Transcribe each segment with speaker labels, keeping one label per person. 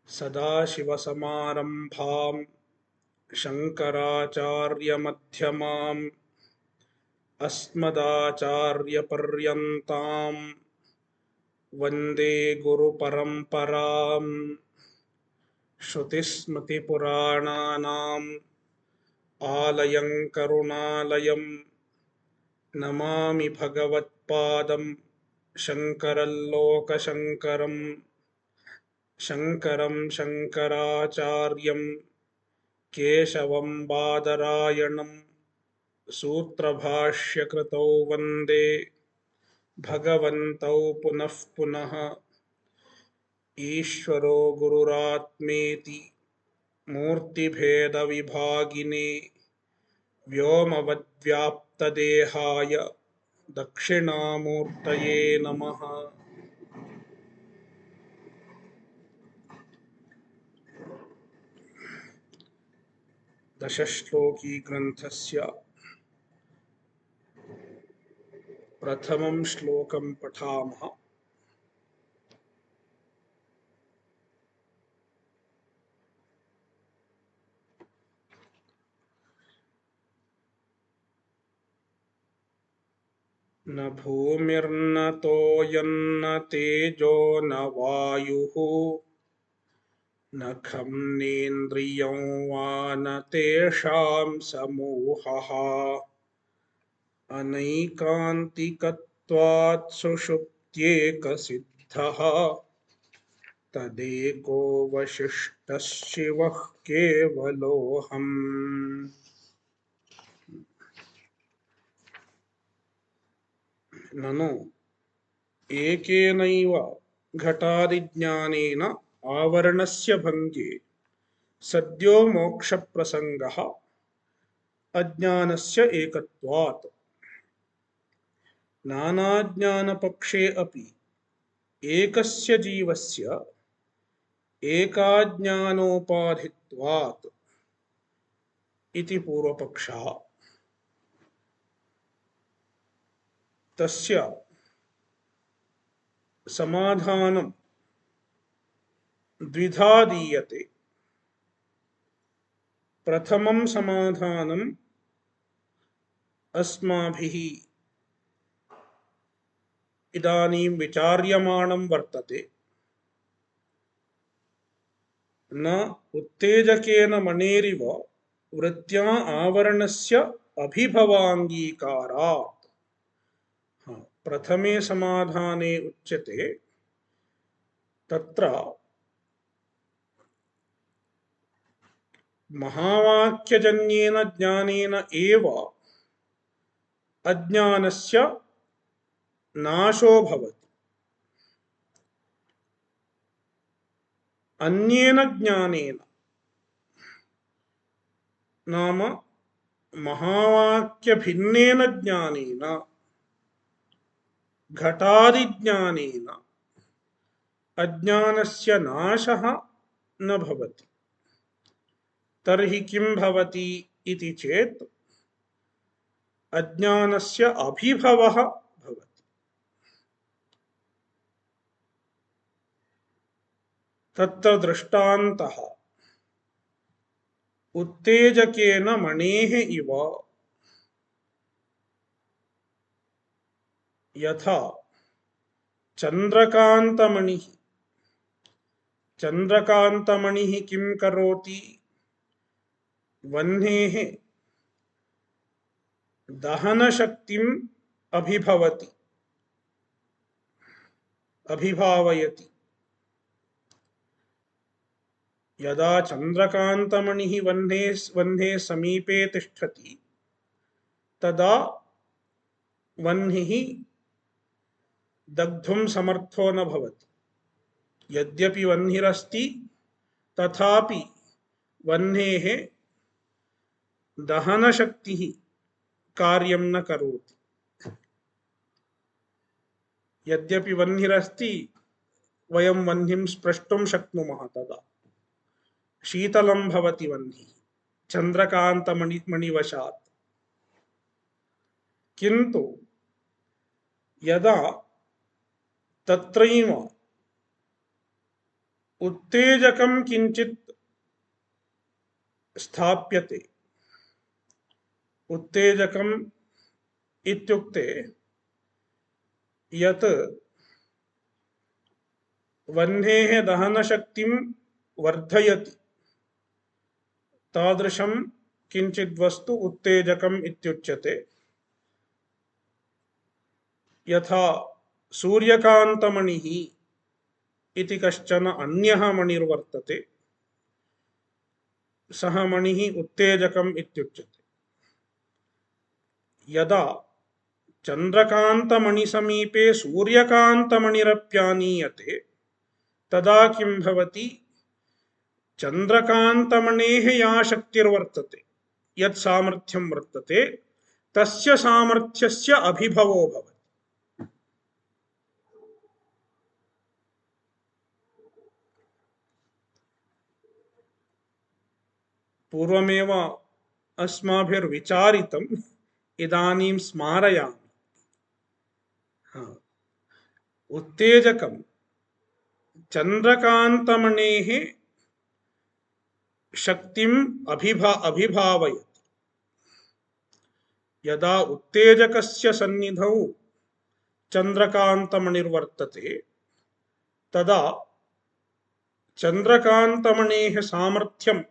Speaker 1: सदाशिवसमारम्भां शङ्कराचार्यमध्यमाम् अस्मदाचार्यपर्यन्तां वन्दे गुरुपरम्पराम्। श्रुतिस्मृतिपुराणानाम् आलयं करुणालयं नमामि भगवत्पादं शङ्करल्लोकशङ्करम्। शङ्करं शङ्कराचार्यं केशवं बादरायणं सूत्रभाष्यकृतौ वन्दे भगवन्तौ पुनः पुनः। ईश्वरो गुरुरात्मेति मूर्तिभेदविभागिने व्योमवद्व्याप्तदेहाय दक्षिणामूर्तये नमः। दशश्लोकी ग्रन्थस्य प्रथमं श्लोकं पठामः। न भूमिर्न तोयन्न तेजो न वायुः न खं नेन्द्रियं वा न तेषां समूहः अनैकान्तिकत्वात् सुषुप्त्येकसिद्धः तदेको वसिष्ठः शिवः केवलोऽहम्। ननु एकेनैव घटादिज्ञानेन आवरणस्य भङ्गे सद्यो मोक्षप्रसङ्गः अज्ञानस्य एकत्वात्। नानाज्ञानपक्षे अपि एकस्य जीवस्य एकाज्ञानोपाधित्वात् इति पूर्वपक्षः। तस्य समाधानं द्विधा दीयते। प्रथमं समाधानम् अस्माभिः इदानीं विचार्यमाणं वर्तते। न उत्तेजकेन मणेरिव वृत्त्या आवरणस्य अभिभवाङ्गीकारात्। प्रथमे समाधाने उच्यते तत्र महावाक्यजन्येन ज्ञानेन एव अज्ञानस्य नाशो भवति। अन्येन ज्ञानेन नाम महावाक्यभिन्नेन ज्ञानेन घटादिज्ञानेन अज्ञानस्य नाशः न भवति। तर्हि किं भवति इति चेत् अज्ञानस्य अभिभवः भवति। तत्र दृष्टान्तः उत्तेजकेन मणेः इव। यथा चन्द्रकान्तमणिः, चन्द्रकान्तमणिः किं करोति? वह्नेः दहनशक्तिम् अभिभवति, अभिभावयति। यदा चन्द्रकान्तमणिः वह्नेः समीपे तिष्ठति तदा वह्निः दग्धुं समर्थो न भवति। यद्यपि वह्निरस्ति तथापि वह्नेः दहनशक्तिः कार्यं न करोति। यद्यपि वह्निरस्ति वयं वह्निं स्पृष्टुं शक्नुमः, तदा शीतलं भवति वह्निः चन्द्रकान्तमणिवशात्। किन्तु यदा तत्रैव उत्तेजकं किंचित् स्थाप्यते। उत्तेजकम् इत्युक्ते यत् वह्नेः दहनशक्तिं वर्धयति तादृशं किंचित् वस्तु उत्तेजकम् इत्युच्यते। यथा सूर्यकान्तमणिः इति कश्चन अन्यः मणिर्वर्तते, सः मणिः उत्तेजकम् इत्युच्यते। यदा चन्द्रकान्तमणिसमीपे सूर्यकान्तमणिरप्यानीयते तदा किं भवति? चन्द्रकान्तमणेः या शक्तिर्वर्तते, यत् सामर्थ्यं वर्तते, तस्य सामर्थ्यस्य अभिभवो भवति। पूर्वमेव अस्माभिर्विचारितम्, इदानीं स्मारयामि। उत्तेजकं चन्द्रकान्तमणेः शक्तिम् अभिभावयति। यदा उत्तेजकस्य सन्निधौ चन्द्रकान्तमणिर्वर्तते तदा चन्द्रकान्तमणेः सामर्थ्यम्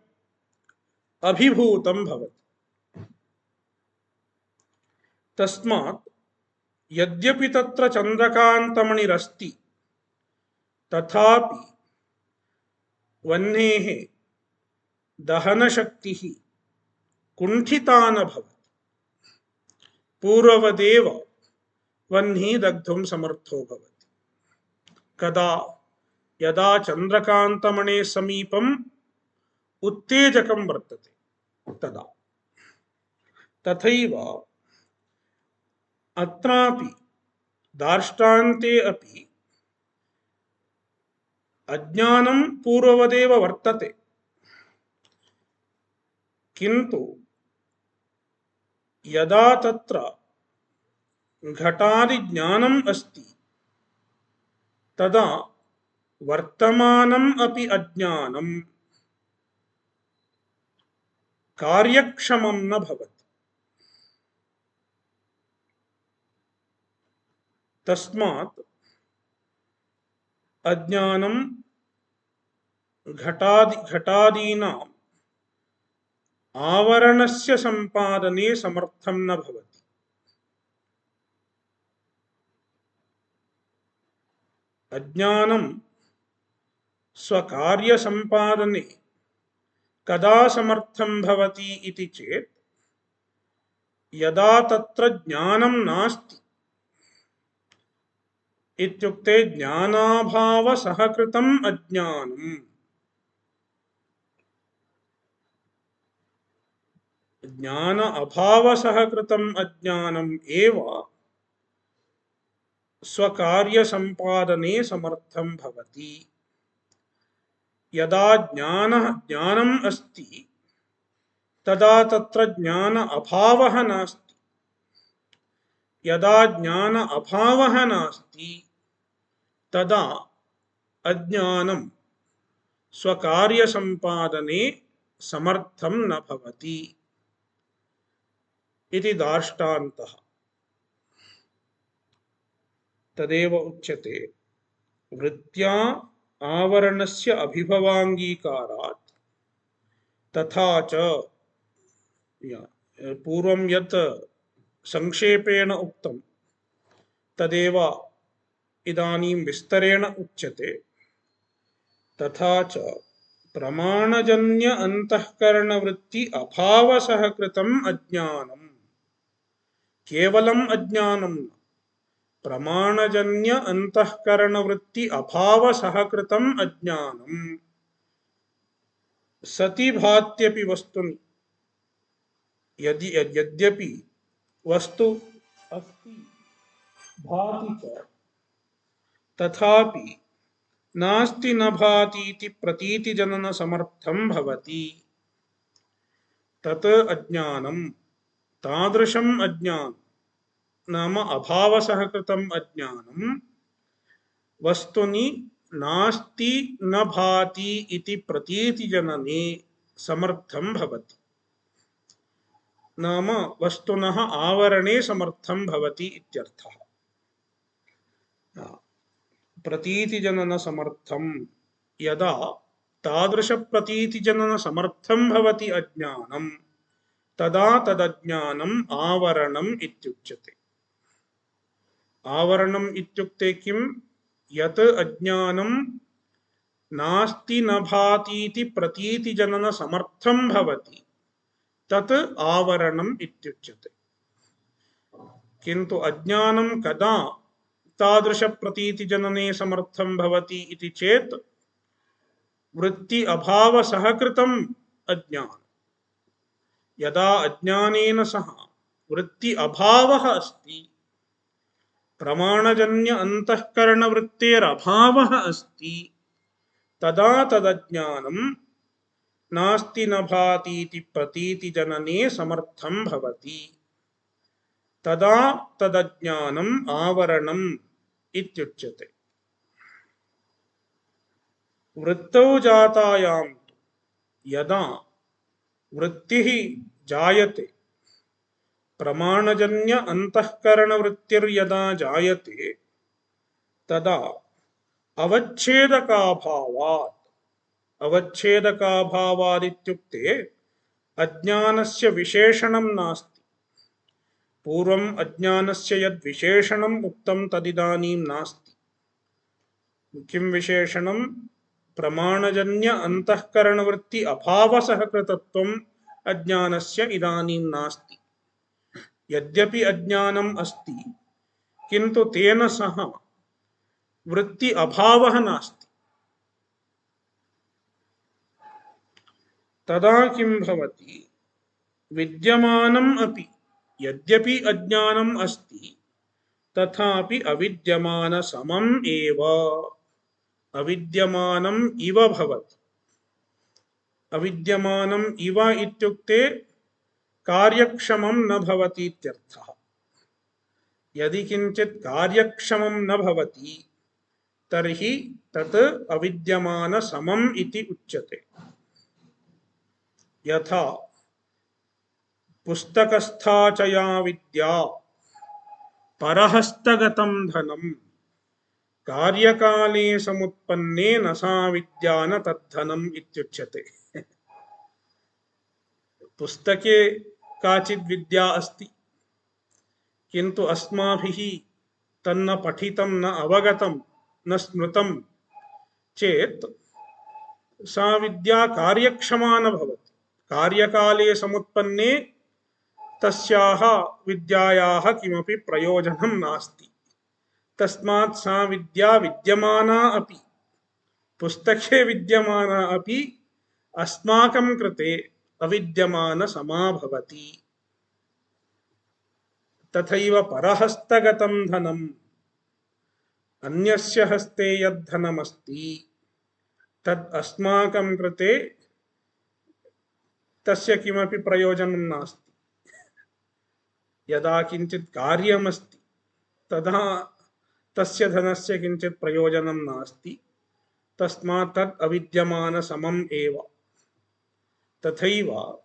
Speaker 1: अभिभूतं भवति। तस्मात् यद्यपि तत्र चन्द्रकान्तमणिरस्ति तथापि वह्नेः दहनशक्तिः कुण्ठिता न भवति। पूर्ववदेव वह्निः दग्धुं समर्थो भवति। कदा? यदा चन्द्रकान्तमणेः समीपम् उत्तेजकं वर्तते तदा। तथैव अत्रापि दार्ष्टान्ते अपि अज्ञानं पूर्ववदेव वर्तते, किन्तु यदा तत्र घटादिज्ञानम् अस्ति तदा वर्तमानम् अपि अज्ञानं कार्यक्षमं न भवति। तस्मात् अज्ञानं घटादीनाम् आवरणस्य संपादने समर्थं न भवति। अज्ञानं स्वकार्यसंपादने कदा समर्थं भवति इति चेत् यदा तत्र ज्ञानं नास्ति, इत्युक्ते ज्ञानाभावसहकृतम् अज्ञानम्। ज्ञान अभावसहकृतम् अज्ञानम् एव स्वकार्यसंपादने समर्थं भवति। यदा ज्ञानम् अस्ति तदा तत्र ज्ञान अभावः नास्ति। यदा ज्ञान अभावः नास्ति तदा अज्ञानं स्वकार्यसंपादने समर्थं न भवति इति दार्ष्टान्तः। तदेव उच्यते वृत्त्या आवरणस्य अभिभवाङ्गीकारात् तथा च पूर्वं यत् संक्षेपेण उक्तं तदेव इदानीं विस्तरेण उच्यते। तथा च प्रमाणजन्य अंतःकरणवृत्ति अभावसहकृतम् अज्ञानम्। केवलम् अज्ञानं न, प्रमाणजन्य अंतःकरणवृत्ति अभावसहकृतम् अज्ञानम्। सति भात्यपि वस्तुनि, यद्यपि वस्तु अस्ति भाति च तथापि नास्ति न भाति इति प्रतीतिजनन समर्थं भवति। तत् अज्ञानं, तादृशम् अज्ञानं नाम अभावसहकृतम् अज्ञानं वस्तुनि नास्ति न भाति इति प्रतीतिजनने समर्थं भवति। नाम वस्तुनः आवरणे समर्थं भवति इत्यर्थः। प्रतीतिजनन समर्थं यदा तादृश प्रतीतिजनन समर्थं भवति अज्ञानं तदा तदज्ञानम् आवरणम् इत्युच्यते। आवरणम् इत्युक्ते किं? यत् अज्ञानं नास्ति न भातीति प्रतीतिजनन समर्थं भवति तत् आवरणम् इत्युच्यते। किन्तु अज्ञानं कदा तादृश प्रतीतिजनने समर्थं भवति इति चेत् वृत्ति अभाव सहकृतम् अज्ञानं। यदा अज्ञानेन सह वृत्ति अभावः अस्ति, प्रमाणजन्य अंतःकरण वृत्तेरभावः अस्ति, तदा तदज्ञानं नास्ति न भातीति प्रतीतिजनने समर्थं भवति। तदा तदज्ञानम् आवरणम् इत्युच्यते। वृत्तौ जातायां यदा वृत्तिः जायते, प्रमाणजन्य अंतःकरण वृत्तिर्यदा जायते, तदा अवच्छेदकाभावात्, अवच्छेदकाभावादित्युक्ते अज्ञानस्य विशेषणं नास्ति। पूर्वम् अज्ञानस्य यद् विशेषणम् उक्तं तदिदानीं नास्ति। किं विशेषणं? प्रमाणजन्य अंतःकरणवृत्ति अभावसहकृतत्वम् अज्ञानस्य इदानीं नास्ति। यद्यपि अज्ञानम् अस्ति किन्तु तेन सह वृत्ति अभावः नास्ति। तदा किं भवति? विद्यमानम् अपि, यद्यपि अज्ञानम् अस्ति तथापि अविद्यमानसमम् एव, अविद्यमानम् इव भवति। अविद्यमानम् इव इत्युक्ते कार्यक्षमं न भवति इत्यर्थः। यदि किञ्चित् कार्यक्षमं न भवति तर्हि तत् अविद्यमानसमम् इति उच्यते। यथा पुस्तकस्था च या विद्या परहस्तगतं धनं कार्यकाले समुत्पन्ने न सा विद्या न तद्धनम् इत्युच्यते। पुस्तके काचित् विद्या अस्ति किन्तु अस्माभिः तन्न पठितं न अवगतं न स्मृतं चेत् सा विद्या कार्यक्षमा न भवति। कार्यकाले समुत्पन्ने तस्याः विद्यायाः किमपि प्रयोजनं नास्ति। तस्मात् सा विद्या विद्यमाना अपि, पुस्तके विद्यमाना अपि अस्माकं कृते अविद्यमानसमा भवति। तथैव परहस्तगतं धनम्, अन्यस्य हस्ते यद्धनमस्ति तद् अस्माकं कृते तस्य किमपि प्रयोजनं नास्ति। यदा किञ्चित् कार्यमस्ति तदा तस्य धनस्य किञ्चित् प्रयोजनं नास्ति, तस्मात् तद् अविद्यमानसमम् एव। तथैव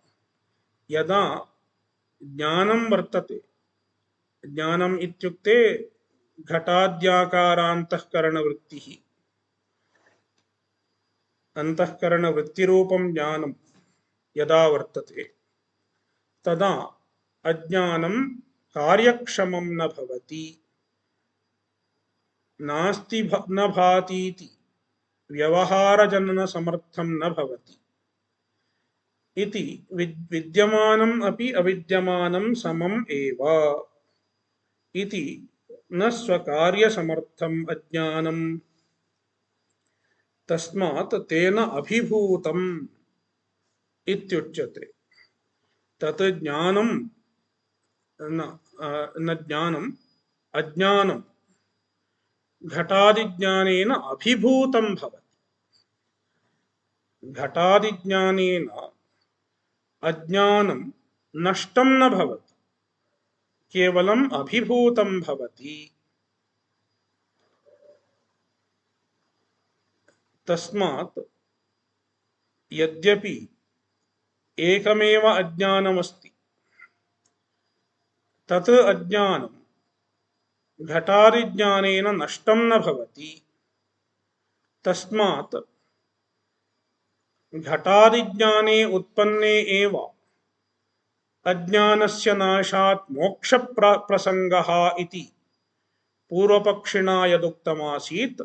Speaker 1: यदा ज्ञानं वर्तते, ज्ञानम् इत्युक्ते घटाद्याकारान्तःकरणवृत्तिः, अंतःकरणवृत्तिरूपं ज्ञानं यदा वर्तते तदा अज्ञानं कार्यक्षमं न भवति। नास्ति न भातीति व्यवहारजनन समर्थं न भवति इति विद्यमानम् अपि अविद्यमानं समम् एव इति न स्वकार्यसमर्थम् अज्ञानम्। तस्मात् तेन अभिभूतम् इत्युच्यते। तत् ज्ञानं न ज्ञानम् अज्ञानं घटादिज्ञानेन अभिभूतं भवति। घटादिज्ञानेन अज्ञानं नष्टं न भवति, केवलम् अभिभूतं भवति। तस्मात् यद्यपि एकमेव अज्ञानमस्ति, तत् अज्ञानं घटादिज्ञानेन नष्टं न भवति। तस्मात् घटादिज्ञाने उत्पन्ने एव अज्ञानस्य नाशात् मोक्ष प्रसंगः इति पूर्वपक्षिणा यदुक्तमासीत्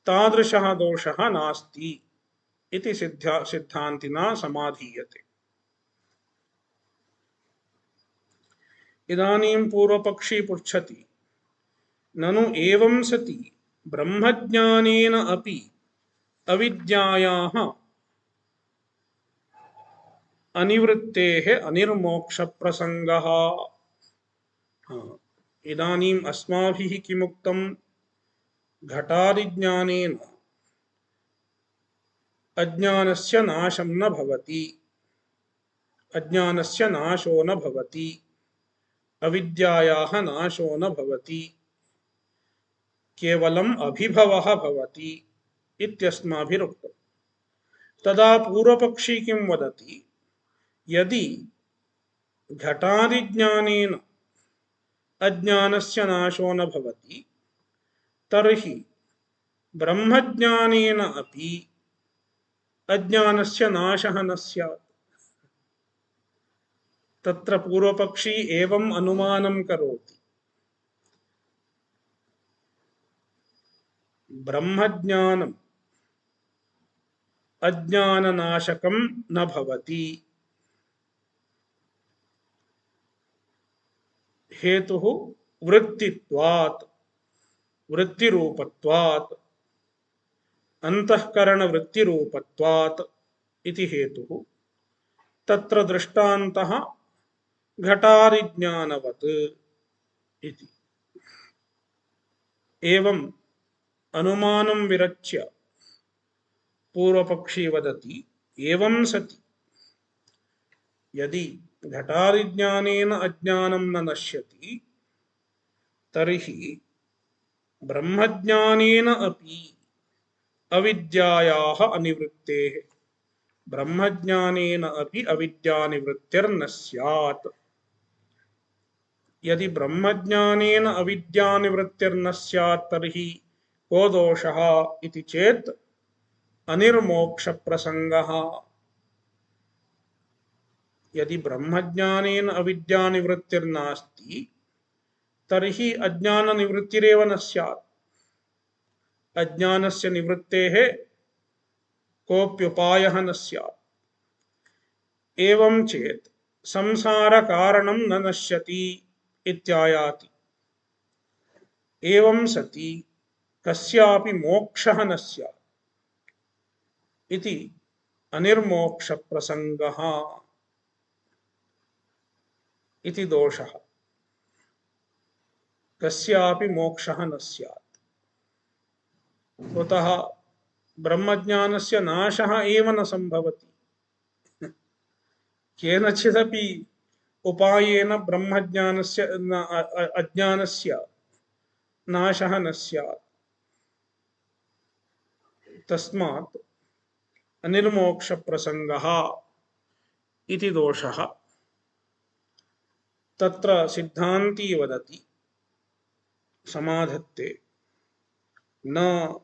Speaker 1: तादृशः दोषः नास्ति इति सिद्धान्तिना समाधीयते। इदानीं पूर्वपक्षी पृच्छति, ननु एवं सति ब्रह्मज्ञानेन अपि अविद्यायाः अनिवृत्तेः अनिर्मोक्ष प्रसंगः। इदानीम् अस्माभिः किमुक्तं, घटादिज्ञानेन अज्ञानस्य नाशं न भवति, अज्ञानस्य नाशो न भवति, अविद्यायाः नाशो न भवति, केवलम् अभिभवः भवति इत्यस्माभिरुक्तम्। तदा पूर्वपक्षी किं वदति, यदि घटादिज्ञानेन अज्ञानस्य नाशो न भवति तर्हि ब्रह्मज्ञानेन अपि अज्ञानस्य नाशः न स्यात्। तत्र पूर्वपक्षी एवं अनुमानं करोति, ब्रह्मज्ञानम् अज्ञाननाशकं न भवति। हेतुः वृत्तित्वात्, वृत्तिरूपत्वात्, अंतःकरण वृत्तिरूपत्वात् इति हेतुः। तत्र दृष्टान्तः घटादिज्ञानवत् इति। एवं अनुमानं विरच्य पूर्वपक्षी वदति, एवं सति यदि घटादिज्ञानेन अज्ञानं न नश्यति तर्हि ब्रह्मज्ञानेन अपि अविद्यायाः अनिवृत्तेः, ब्रह्मज्ञानेन अपि अविद्यानिवृत्तिर्न स्यात्। यदि ब्रह्मज्ञानेन अविद्यानिवृत्तिर्न स्यात् तर्हि को दोषः इति चेत् अनिर्मोक्ष प्रसंगः। यदि ब्रह्मज्ञानेन अविद्यानिवृत्तिर्नास्ति तर्हि अज्ञाननिवृत्तिरेव न स्यात्। अज्ञानस्य निवृत्तेः कोऽप्युपायः न स्यात्। एवं चेत् संसारकारणं न नश्यति इत्यायाति। एवं सति कस्यापि मोक्षः न स्यात् इति अनिर्मोक्ष प्रसंगः इति दोषः। कस्यापि मोक्षः न स्यात्। कुतः? ब्रह्मज्ञानस्य नाशः एव न संभवति। केनचिदपि उपायेन ब्रह्मज्ञानस्य अज्ञानस्य नाशः न स्यात्। तस्मात् अनिर्मोक्ष प्रसंगः इति दोषः। तत्र सिद्धान्ती वदति समाधत्ते, न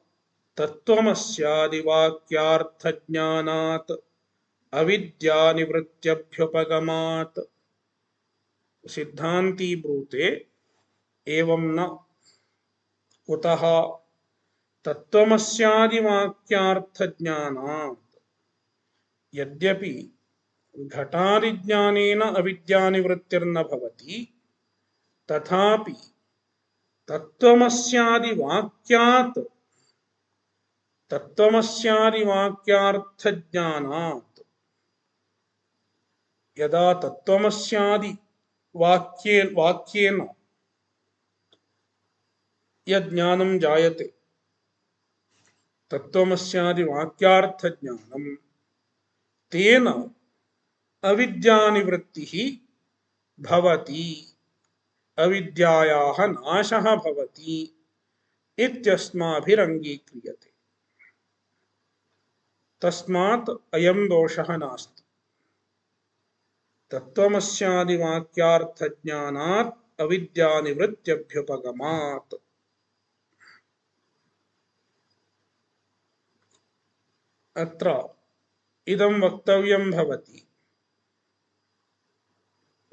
Speaker 1: तत्त्वमस्यादिवाक्यार्थज्ञानात् अविद्यानिवृत्त्यभ्युपगमात्। सिद्धान्ती ब्रूते एवं न। कुतः? तत्त्वमस्यादिवाक्यार्थज्ञानात् यद्यपि घटादिज्ञानेन अविद्यानिवृत्तिर्न भवति तथापि तत्त्वमस्यादिवाक्यात्, तत्त्वमस्यादिवाक्यार्थज्ञानात्, यदा तत्त्वमस्यादि वाक्येन यज्ञानं जायते, तत्त्वमस्यादिवाक्यार्थज्ञानं, तेन अविद्यानिवृत्तिः भवति, अविद्यायाः नाशः भवति इत्यस्माभिरङ्गीक्रियते। तस्मात् अयं दोषः नास्ति। तत्त्वमस्यादिवाक्यार्थज्ञानात् अविद्यानिवृत्त्यभ्युपगमात्। अत्र इदं वक्तव्यं भवति,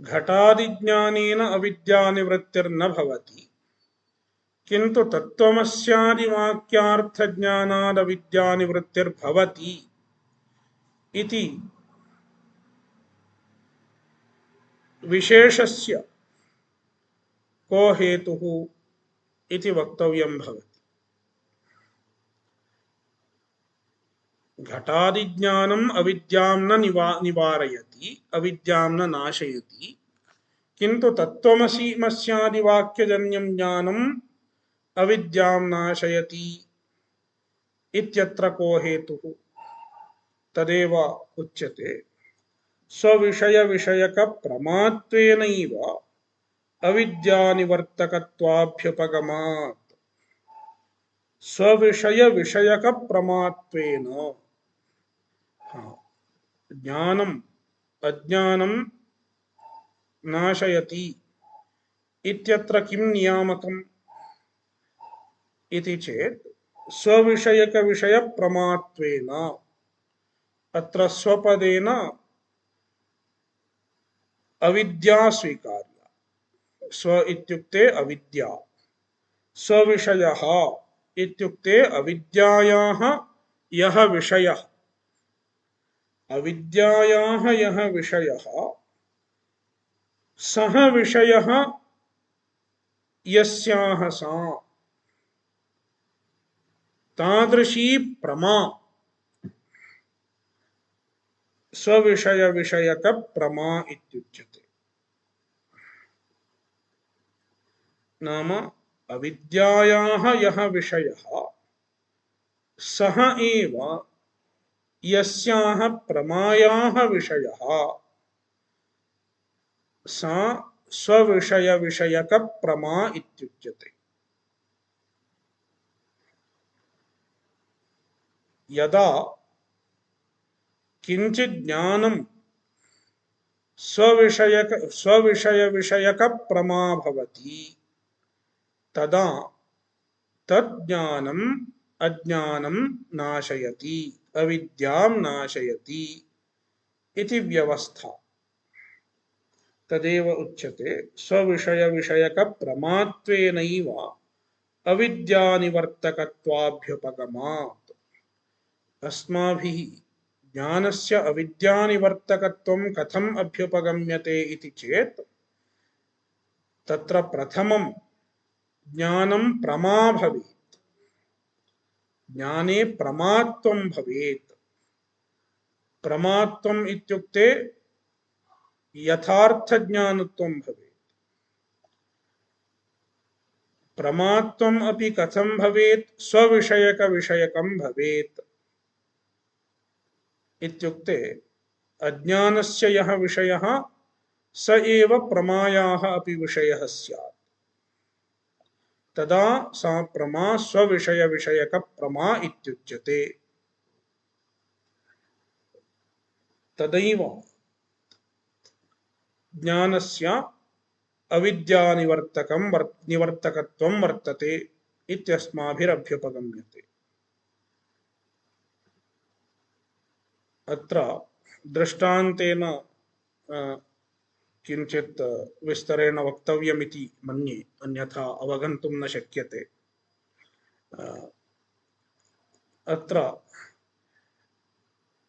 Speaker 1: घटादिज्ञानेन अविद्यानिवृत्तिर्न भवति, किन्तु तत्त्वमस्यादिवाक्यार्थज्ञानाद् अविद्यानिवृत्तिर्भवति इति विशेषस्य को हेतुः इति वक्तव्यं भवति। घटादिज्ञानम् अविद्यां न निवारयति, अविद्यां न नाशयति, किन्तु तत्त्वमस्यादिवाक्यजन्यं ज्ञानम् अविद्यां नाशयति इत्यत्र को हेतुः? तदेव उच्यते, स्वविषयविषयकप्रमात्वेनैव अविद्यानिवर्तकत्वाभ्युपगमात्। स्वविषयविषयकप्रमात्वेन ज्ञानम् अज्ञानं नाशयति इत्यत्र किं नियामकम् इति चेत् स्वविषयकविषयप्रमात्वेन। अत्र स्वपदेन अविद्या स्वीकार्या। स्व इत्युक्ते अविद्या, स्वविषयः इत्युक्ते अविद्यायाः यः विषयः, अविद्यायाः यः विषयः सः विषयः यस्याः सा तादृशी प्रमा स्वविषयविषयकप्रमा इत्युच्यते। नाम अविद्यायाः यः विषयः सः एव यस्याः प्रमायाः विषयः सा स्वविषयविषयकप्रमा इत्युच्यते। यदा किंचित् ज्ञानं स्वविषयविषयकप्रमा भवति, तदा तज्ज्ञानम् अज्ञानं नाशयति, अविद्यां नाशयति इति व्यवस्था। तदेव उच्यते स्वविषयविषयकप्रमात्वेनैव अविद्यानिवर्तकत्वाभ्युपगमात्। अस्माभिः ज्ञानस्य अविद्यानिवर्तकत्वं कथम् अभ्युपगम्यते इति चेत्, तत्र प्रथमं ज्ञानं प्रमा भवेत्, ज्ञाने प्रमात्वं भवेत्। प्रमात्वम् इत्युक्ते यथार्थज्ञानत्वं भवेत्। प्रमात्वम् अपि कथं भवेत्? स्वविषयकविषयकं भवेत्। इत्युक्ते अज्ञानस्य यः विषयः स एव प्रमायाः अपि विषयः स्यात्। तदा सा प्रमा स्वविषयविषयकप्रमा इत्युच्यते। तदैव ज्ञानस्य निवर्तकत्वं वर्तते इत्यस्माभिरभ्युपगम्यते। अत्र दृष्टान्तेन किंचित् विस्तरेण वक्तव्यमिति मन्ये, अन्यथा अवगन्तुं न शक्यते। अत्र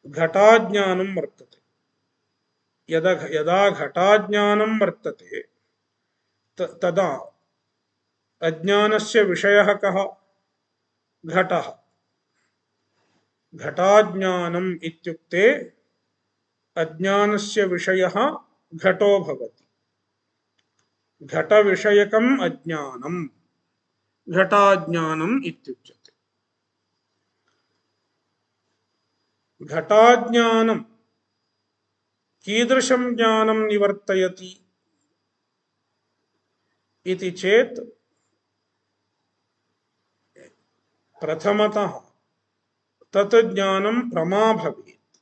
Speaker 1: घटाज्ञानं वर्तते। यदा घटाज्ञानं वर्तते तदा अज्ञानस्य विषयः कः? घटः। घटाज्ञानम् इत्युक्ते अज्ञानस्य विषयः घटो भवति। घटविषयकम् अज्ञानम् घटाज्ञानम् इत्युच्यते। घटाज्ञानं कीदृशं ज्ञानं निवर्तयति इति चेत्, प्रथमतः तत् ज्ञानं प्रमा भवेत्।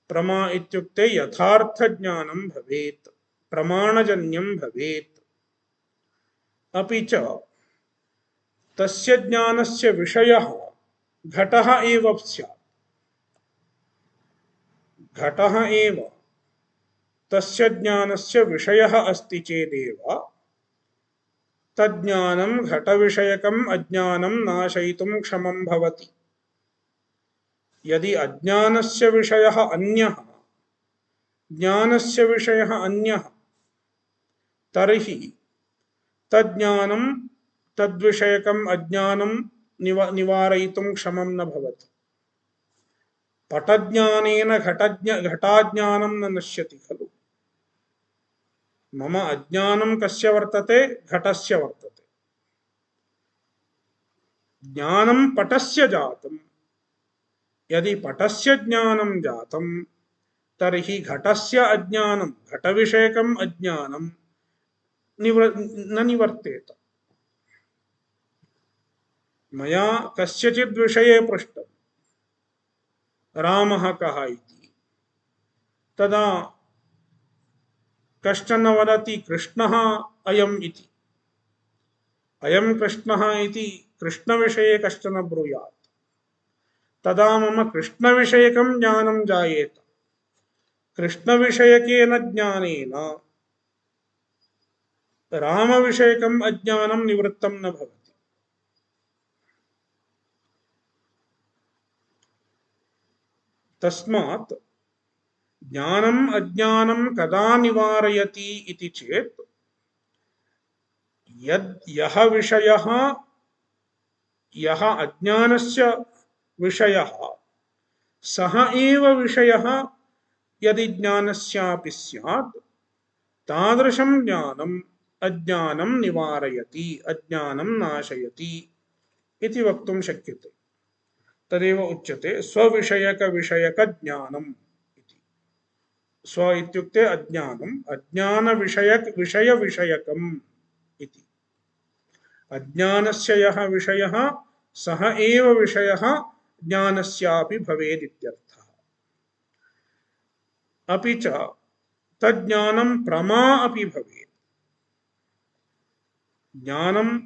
Speaker 1: प्रमा इत्युक्ते यथार्थ ज्ञानं भवेत्, प्रमाणजन्यं भवेत्। अपि च तस्य ज्ञानस्य विषयः घटः एव स्यात्। घटः एव तस्य ज्ञानस्य विषयः अस्ति चेदेव तज्ज्ञानं घटविषयकम् अज्ञानं नाशयितुं क्षमं भवति। यदि अज्ञानस्य विषयः अन्यः, ज्ञानस्य विषयः अन्यः, तर्हि तज्ज्ञानं तद्विषयकम् अज्ञानं निवारयितुं क्षमं न भवति। पटज्ञानेन घटाज्ञानं न नश्यति खलु। मम अज्ञानं कस्य वर्तते? घटस्य वर्तते। ज्ञानं पटस्य जातं। यदि पटस्य ज्ञानं जातं तर्हि घटस्य अज्ञानं, घटविषयकम् अज्ञानं न निवर्तेत। मया कस्यचित् विषये पृष्टं, रामः कः इति। तदा कश्चन वदति कृष्णः अयम् इति। अयं कृष्णः इति कृष्णविषये कश्चन ब्रूयात्। तदा मम कृष्णविषयकं ज्ञानं जायेत। कृष्णविषयकेन ज्ञानेन रामविषयकम् अज्ञानं निवृत्तं न भवति। तस्मात् ज्ञानम् अज्ञानं कदा निवारयति इति चेत् यः विषयः, यः अज्ञानस्य विषयः, सः एव विषयः यदि ज्ञानस्यापि स्यात्, तादृशं ज्ञानम् अज्ञानं निवारयति, अज्ञानं नाशयति इति वक्तुं शक्यते। तदेव उच्यते स्वविषयकविषयकज्ञानम् इति। स्व इत्युक्ते अज्ञानम्, अज्ञानविषयविषयकम् इति। अज्ञानस्य यः विषयः सः एव विषयः ज्ञानस्यापि भवेदित्यर्थः। अपि च तज्ज्ञानं प्रमा अपि भवेत्। ज्ञानं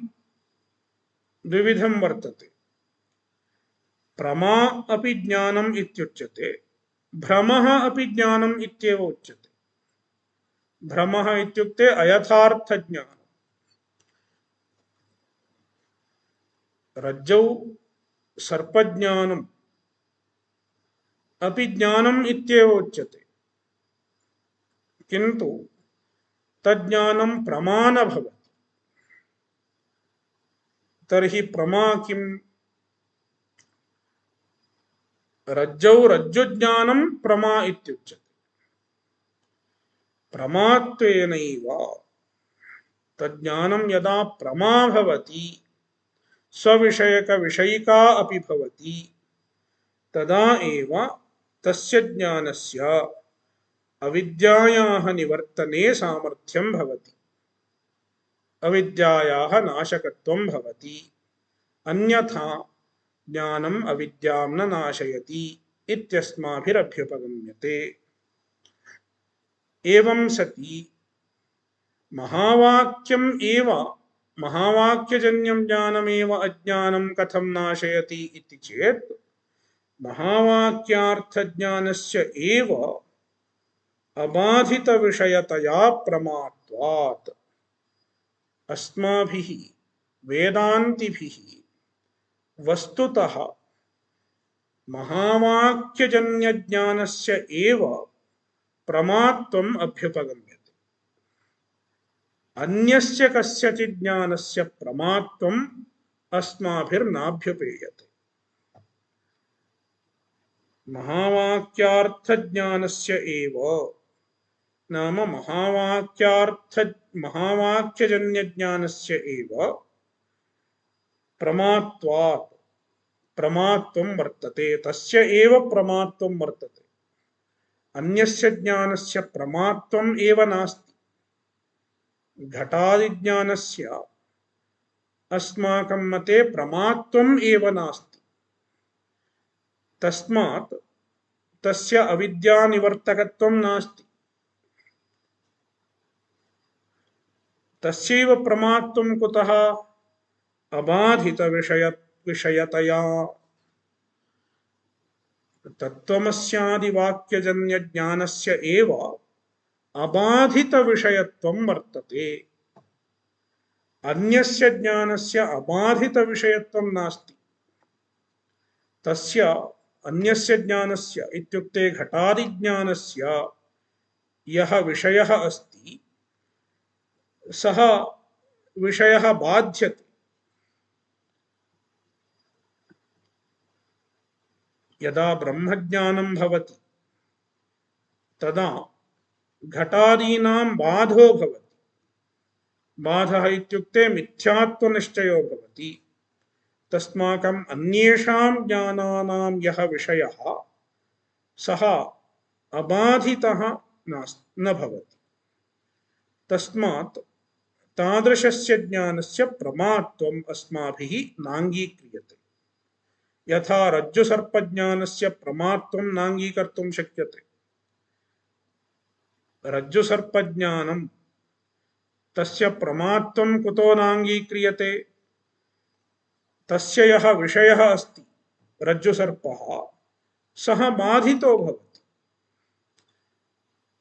Speaker 1: द्विविधं वर्तते। प्रमा अपि ज्ञानम् इत्युच्यते, भ्रमः अपि ज्ञानम् इत्येव उच्यते। भ्रमः इत्युक्ते अयथार्थज्ञानम्। रज्जौ सर्पज्ञानम् अपि ज्ञानम् इत्येव उच्यते, किन्तु तज्ज्ञानं प्रमा न भवति। तर्हि प्रमा किम्? रज्जौ रज्जुज्ञानं प्रमा इत्युच्यते। प्रमात्वेनैव तज्ज्ञानं यदा प्रमा भवति, स्वविषयकविषयिका अपि भवति, तदा एव तस्य ज्ञानस्य अविद्यायाः निवर्तने सामर्थ्यं भवति, अविद्यायाः नाशकत्वं भवति। अन्यथा ज्ञानम् अविद्यां न नाशयति इत्यस्माभिरभ्युपगम्यते। एवं सति महावाक्यम् एव, महावाक्यजन्यं ज्ञानमेव अज्ञानं कथं नाशयति इति चेत्, महावाक्यार्थज्ञानस्य एव अबाधितविषयतया प्रमात्वात् अस्माभिः वेदान्तिभिः वस्तुतः महावाक्यजन्यज्ञानस्य एव प्रमात्वम् अभ्युपगम्यते। अन्यस्य कस्यचित् ज्ञानस्य प्रमात्वम् अस्माभिर्नाभ्युपेयते। महावाक्यार्थज्ञानस्य एव नाम महावाक्यजन्यज्ञानस्य एव प्रमात्वात् प्रमात्वं वर्तते, तस्य एव प्रमात्वं वर्तते। अन्यस्य ज्ञानस्य प्रमात्वम् एव नास्ति। घटादिज्ञानस्य अस्माकं मते प्रमात्वम् एव नास्ति। तस्मात् तस्य अविद्यानिवर्तकत्वं नास्ति। तस्यैव प्रमात्वं कुतः? अबाधितविषयतया। तत्त्वमस्यादिवाक्यजन्यज्ञानस्य एव अबाधितविषयत्वं वर्तते। अन्यस्य ज्ञानस्य अबाधितविषयत्वं नास्ति। तस्य अन्यस्य ज्ञानस्य इत्युक्ते घटादिज्ञानस्य यः विषयः अस्ति सः विषयः बाध्यते। यदा ब्रह्मज्ञानं भवति तदा घटादीनां बाधो भवति। बाधः इत्युक्ते मिथ्यात्वनिश्चयो भवति। तस्माकम् अन्येषां ज्ञानानां यः विषयः सः अबाधितः न भवति। तस्मात् तादृशस्य ज्ञानस्य प्रमात्वम् अस्माभिः नाङ्गीक्रियते। यथा रज्जुसर्पज्ञानस्य प्रमात्वं नाङ्गीकर्तुं शक्यते। रज्जुसर्पज्ञानं तस्य प्रमात्वं कुतो नाङ्गीक्रियते? तस्य यः विषयः अस्ति रज्जुसर्पः सः बाधितो भवति,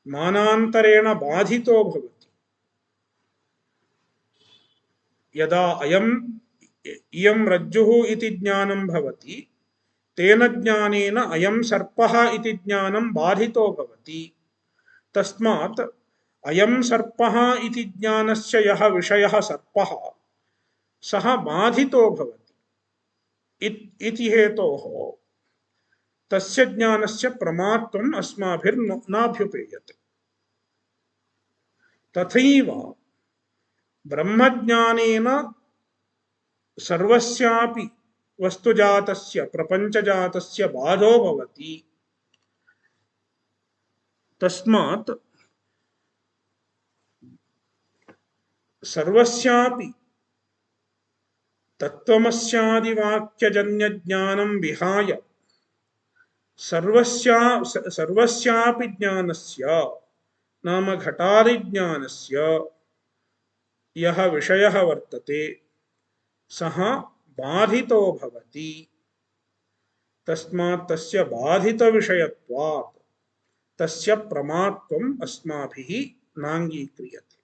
Speaker 1: मानान्तरेण बाधितो भवति। यदा इयं रज्जुः इति ज्ञानं भवति तेन ज्ञानेन अयं सर्पः इति ज्ञानं बाधितो भवति। तस्मात् अयं सर्पः इति ज्ञानस्य यः विषयः सर्पः सः बाधितो भवति। इति हेतोः तस्य ज्ञानस्य प्रमात्वम् अस्माभिर्नाभ्युपेयते। तथैव ब्रह्मज्ञानेन सर्वस्यापि वस्तुजातस्य प्रपञ्चजातस्य बाधो भवति। तस्मात् सर्वस्यापि तत्त्वमस्यादिवाक्यजन्यज्ञानं विहाय सर्वस्यापि ज्ञानस्य नाम घटादिज्ञानस्य यः विषयः वर्तते सः बाधितो भवति। तस्मात् तस्य बाधितविषयत्वात् तस्य प्रमात्वम् अस्माभिः नाङ्गीक्रियते।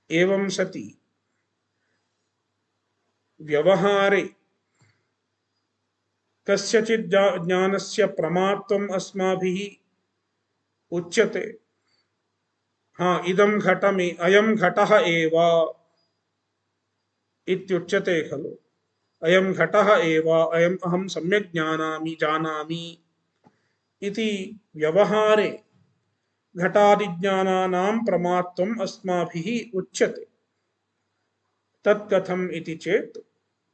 Speaker 1: एवं सति व्यवहारे कस्यचित् ज्ञानस्य प्रमात्वम् अस्माभिः उच्यते। हाँ, इदं घटमे अयं घटः एव इत्युच्यते खलु। अयं घटः एव, अयम् अहं सम्यक् जानामि इति व्यवहारे घटादिज्ञानानां प्रमात्वम् अस्माभिः उच्यते। तत् कथम् इति चेत्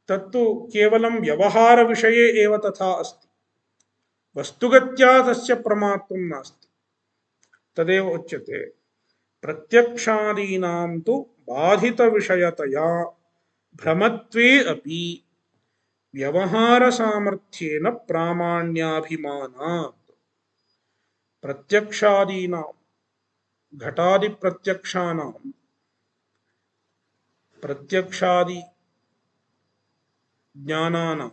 Speaker 1: तत्तु केवलं व्यवहारविषये एव तथा अस्ति। वस्तुगत्या तस्य प्रमात्वं नास्ति। तदेव उच्यते प्रत्यक्षादीनां तु बाधितविषयतया भ्रमत्वे अपि व्यवहारसामर्थ्येन प्रामाण्याभिमानात्। प्रत्यक्षादीनां घटादिप्रत्यक्षानां प्रत्यक्षादि ज्ञानानां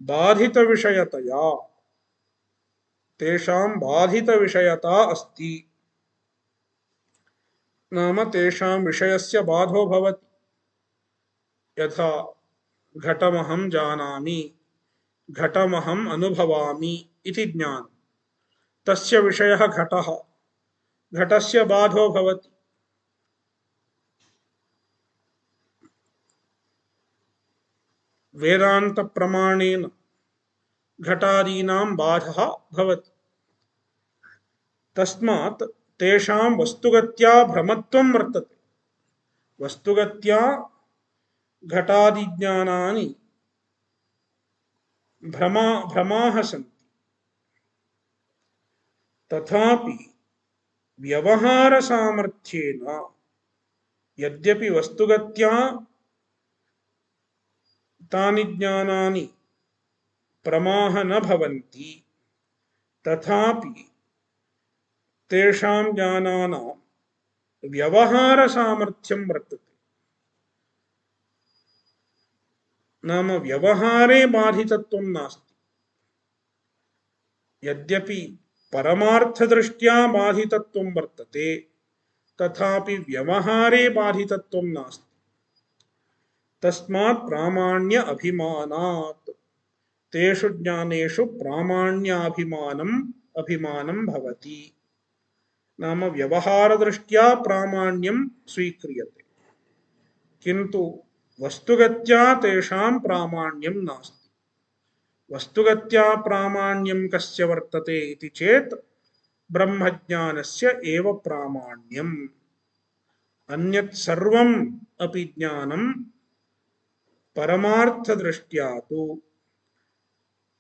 Speaker 1: बाधितविषयतया तेषां बाधितविषयता अस्ति। नाम तेषां विषयस्य बाधो भवति। यथा घटमहं जानामि, घटमहम् अनुभवामि इति ज्ञानं, तस्य विषयः घटः, घटस्य बाधो भवति। वेदान्तप्रमाणेन घटादीनां बाधः भवति। तस्मात् तेषां वस्तुगत्या भ्रमत्वं वर्तते। वस्तुगत्या घटादिज्ञानानि भ्रमाः सन्ति। तथापि व्यवहारसामर्थ्येन यद्यपि वस्तुगत्या तानि ज्ञानानि प्रमाह न भवन्ति तथापि तेषां ज्ञानानां व्यवहार सामर्थ्यं वर्तते। नाम व्यवहारे बाधितत्वं नास्ति। यद्यपि परमार्थदृष्ट्या बाधितत्वं वर्तते तथापि व्यवहारे बाधितत्वं नास्ति। तस्मात् प्रामाण्य अभिमानात् तेषु ज्ञानेषु अभिमानं भवति। नाम व्यवहारदृष्ट्या प्रामाण्यं स्वीक्रियते किन्तु वस्तुगत्या तेषां प्रामाण्यं नास्ति। वस्तुगत्या प्रामाण्यं कस्य वर्तते इति चेत् ब्रह्मज्ञानस्य एव प्रामाण्यम्। अन्यत् सर्वम् अपि ज्ञानं परमार्थदृष्ट्या तु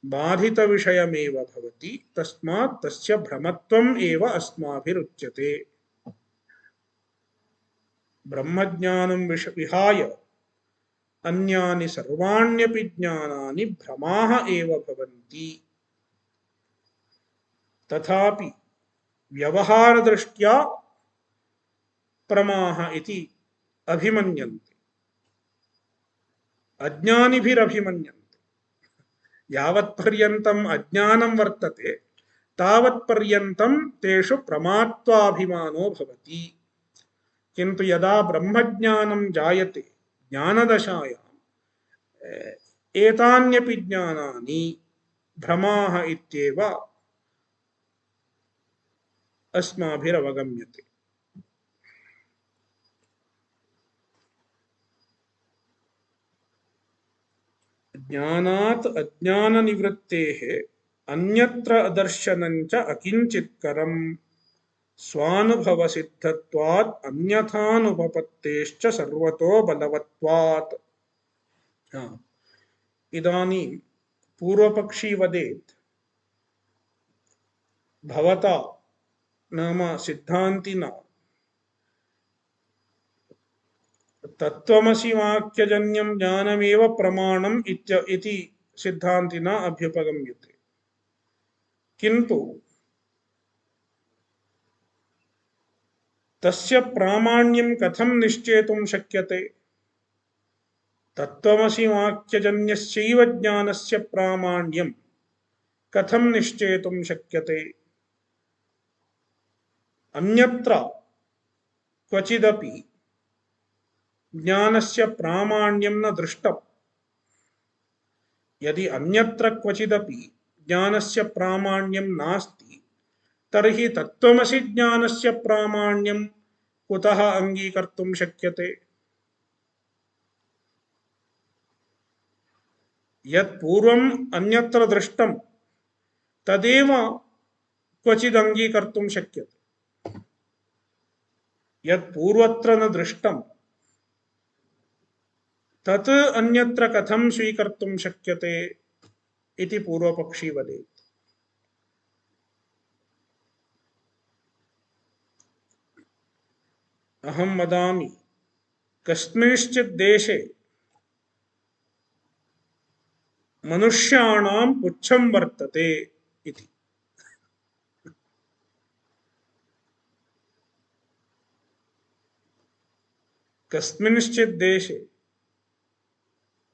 Speaker 1: बाधितविषयमेव भवति। तस्मात् तस्य भ्रमत्वम् एव अस्माभिरुच्यते। ब्रह्मज्ञानं विहाय अन्यानि सर्वाण्यपि ज्ञानानि भ्रमाः एव भवन्ति। तथापि व्यवहारदृष्ट्या प्रमाः इति अभिमन्यन्ते, अज्ञानिभिरभिमन्यन्ते। यावत्पर्यन्तम् अज्ञानं वर्तते तावत्पर्यन्तं तेषु प्रमात्वाभिमानो भवति। किन्तु यदा ब्रह्मज्ञानं जायते ज्ञानदशायाम् एतान्यपि ज्ञानानि भ्रमाः इत्येव अस्माभिरवगम्यते। ज्ञानात् अज्ञाननिवृत्तेः अन्यत्र अदर्शनञ्च अकिञ्चित्करम् स्वानुभवसिद्धत्वात् अन्यथानुपपत्तेश्च सर्वतो बलवत्वात्। इदानीं पूर्वपक्षी वदेत् भवता नाम सिद्धान्तिना तत्त्वमसि वाक्यजन्यं ज्ञानमेव प्रमाणम् इति सिद्धान्तिना अभ्युपगम्यते। किन्तु तस्य प्रामाण्यं कथं निश्चेतुं शक्यते? तत्त्वमसि वाक्यजन्यस्यैव ज्ञानस्य प्रामाण्यं कथं निश्चेतुं शक्यते? अन्यत्र क्वचिदपि ज्ञानस्य प्रामाण्यं न दृष्टम्। यदि अन्यत्र क्वचिदपि ज्ञानस्य प्रामाण्यं नास्ति तर्हि तत्त्वमसि ज्ञानस्य प्रामाण्यं कुतः अङ्गीकर्तुं शक्यते? यत् पूर्वम् अन्यत्र दृष्टं तदेव क्वचिद् अङ्गीकर्तुं शक्यते। यत् पूर्वत्र न दृष्टं तत् अन्यत्र कथं स्वीकर्तुं शक्यते इति पूर्वपक्षी वदेत्। अहं वदामि कस्मिंश्चित् देशे मनुष्याणां पुच्छं वर्तते इति। कस्मिंश्चित् देशे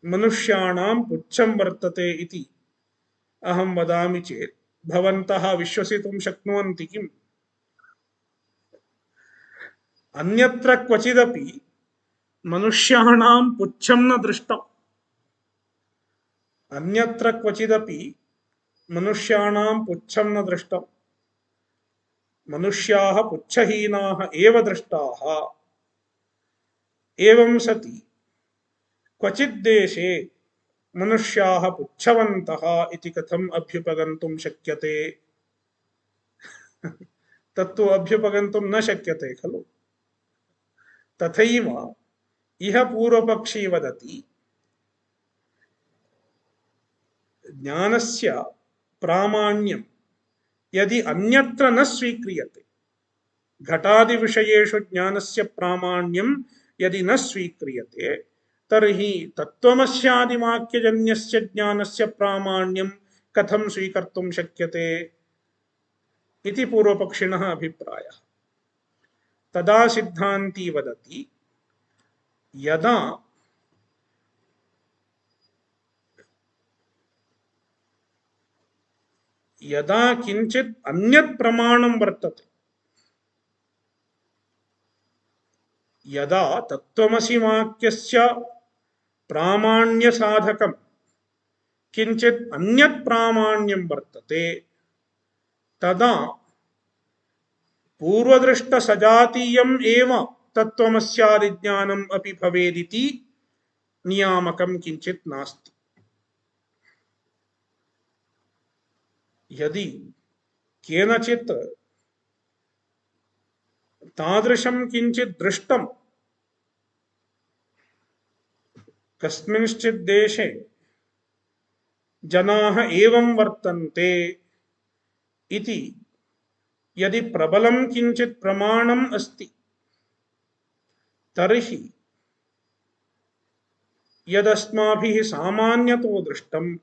Speaker 1: मनुष्याणां पुच्छं वर्तते इति अहं वदामि चेत् भवन्तः विश्वसितुं शक्नुवन्ति किम्? अन्यत्र क्वचिदपि मनुष्याणां पुच्छं न दृष्टम्। अन्यत्र क्वचिदपि मनुष्याणां पुच्छं न दृष्टम्। मनुष्याः पुच्छहीनाः एव दृष्टाः। एवं सति क्वचित् देशे मनुष्याः पुच्छवन्तः इति कथम् अभ्युपगन्तुं शक्यते? तत्तु अभ्युपगन्तुं न शक्यते खलु। तथैव इह पूर्वपक्षी वदति ज्ञानस्य प्रामाण्यं यदि अन्यत्र न स्वीक्रियते, घटादिविषयेषु ज्ञानस्य प्रामाण्यं यदि न स्वीक्रियते तर्हि तत्त्वमस्यादिवाक्यजन्यस्य ज्ञानस्य प्रामाण्यं कथं स्वीकर्तुं शक्यते इति पूर्वपक्षिणः अभिप्रायः। तदा सिद्धान्ती वदति यदा यदा किंचित अन्यत् प्रमाणं वर्तते, यदा तत्त्वमसि वाक्यस्य प्रामाण्य साधकं किंचित अन्यत् प्रामाण्यं वर्तते, तदा पूर्वदृष्ट सजातीयम् एव तत्त्वमस्यादि ज्ञानम् अपि भवेदिति नियामकं किंचित नास्ति। यदि केनचित् तादृशं किंचित दृष्टं, कस्मिंश्चित् देशे जनाः एवं वर्तन्ते इति यदि प्रबलं किंचित प्रमाणम् अस्ति, तर्हि यदस्माभिः सामान्यतो दृष्टं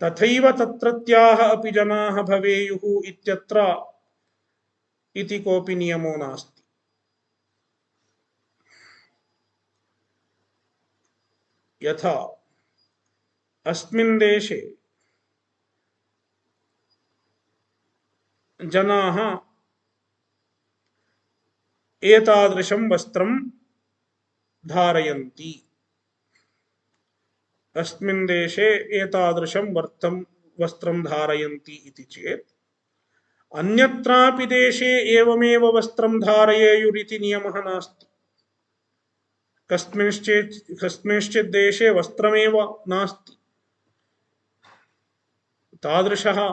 Speaker 1: तथैव तत्रत्याः अपि जनाः भवेयुः इत्यत्र इति कोऽपि नियमो नास्ति। यथा अस्मिन् देशे जनाः एतादृशं वस्त्रं धारयन्ति, अस्मिन् देशे एतादृशं वस्त्रं धारयन्ति इति चेत् अन्यत्रापि देशे एवमेव वस्त्रं धारयेयुरिति नियमः नास्ति। कस्मिंश्चित् देशे वस्त्रमेव नास्ति, तादृशः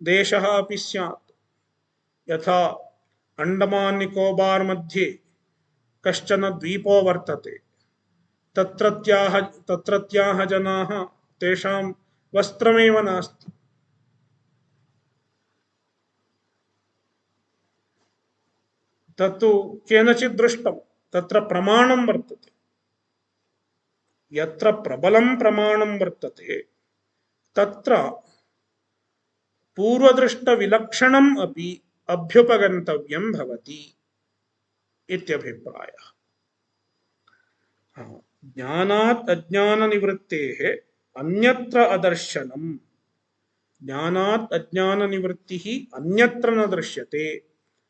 Speaker 1: देशः अपि स्यात्। यथा अंडमान निकोबार मध्ये कश्चन द्वीपो वर्तते, तत्रत्याः जनाः तेषां वस्त्रमेव नास्ति, तत्तु केनचित् दृष्टं, तत्र प्रमाणं वर्तते। यत्र प्रबलं प्रमाणं वर्तते तत्र पूर्वदृष्टविलक्षणम् अपि अभ्युपगन्तव्यं भवति इत्यभिप्रायः। ज्ञानात् अज्ञाननिवृत्तेः अन्यत्र अदर्शनम्, ज्ञानात् अज्ञाननिवृत्तिः अन्यत्र न दृश्यते,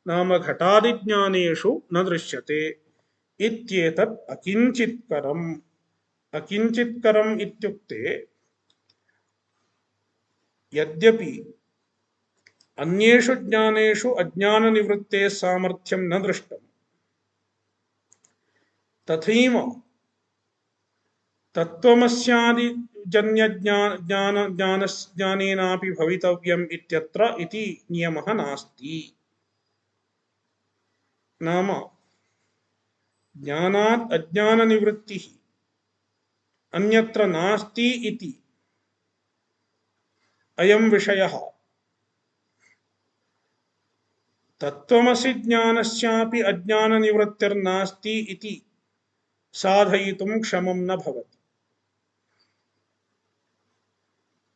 Speaker 1: नाम घटादिज्ञानेषु न दृश्यते इत्येतत् अकिंचित्करम्। अकिंचित्करम् इत्युक्ते यद्यपि अन्येषु ज्ञानेषु अज्ञाननिवृत्तेः सामर्थ्यं न दृष्टम्, तथैव तत्त्वमस्यादिजन्यज्ञानेनापि भवितव्यम् इत्यत्र इति नियमः नास्ति। नाम ज्ञानात् अज्ञाननिवृत्तिः अन्यत्र नास्ति इति अयं विषयः तत्त्वमसि ज्ञानस्यापि अज्ञाननिवृत्तिर्नास्ति इति साधयितुं क्षमं न भवति।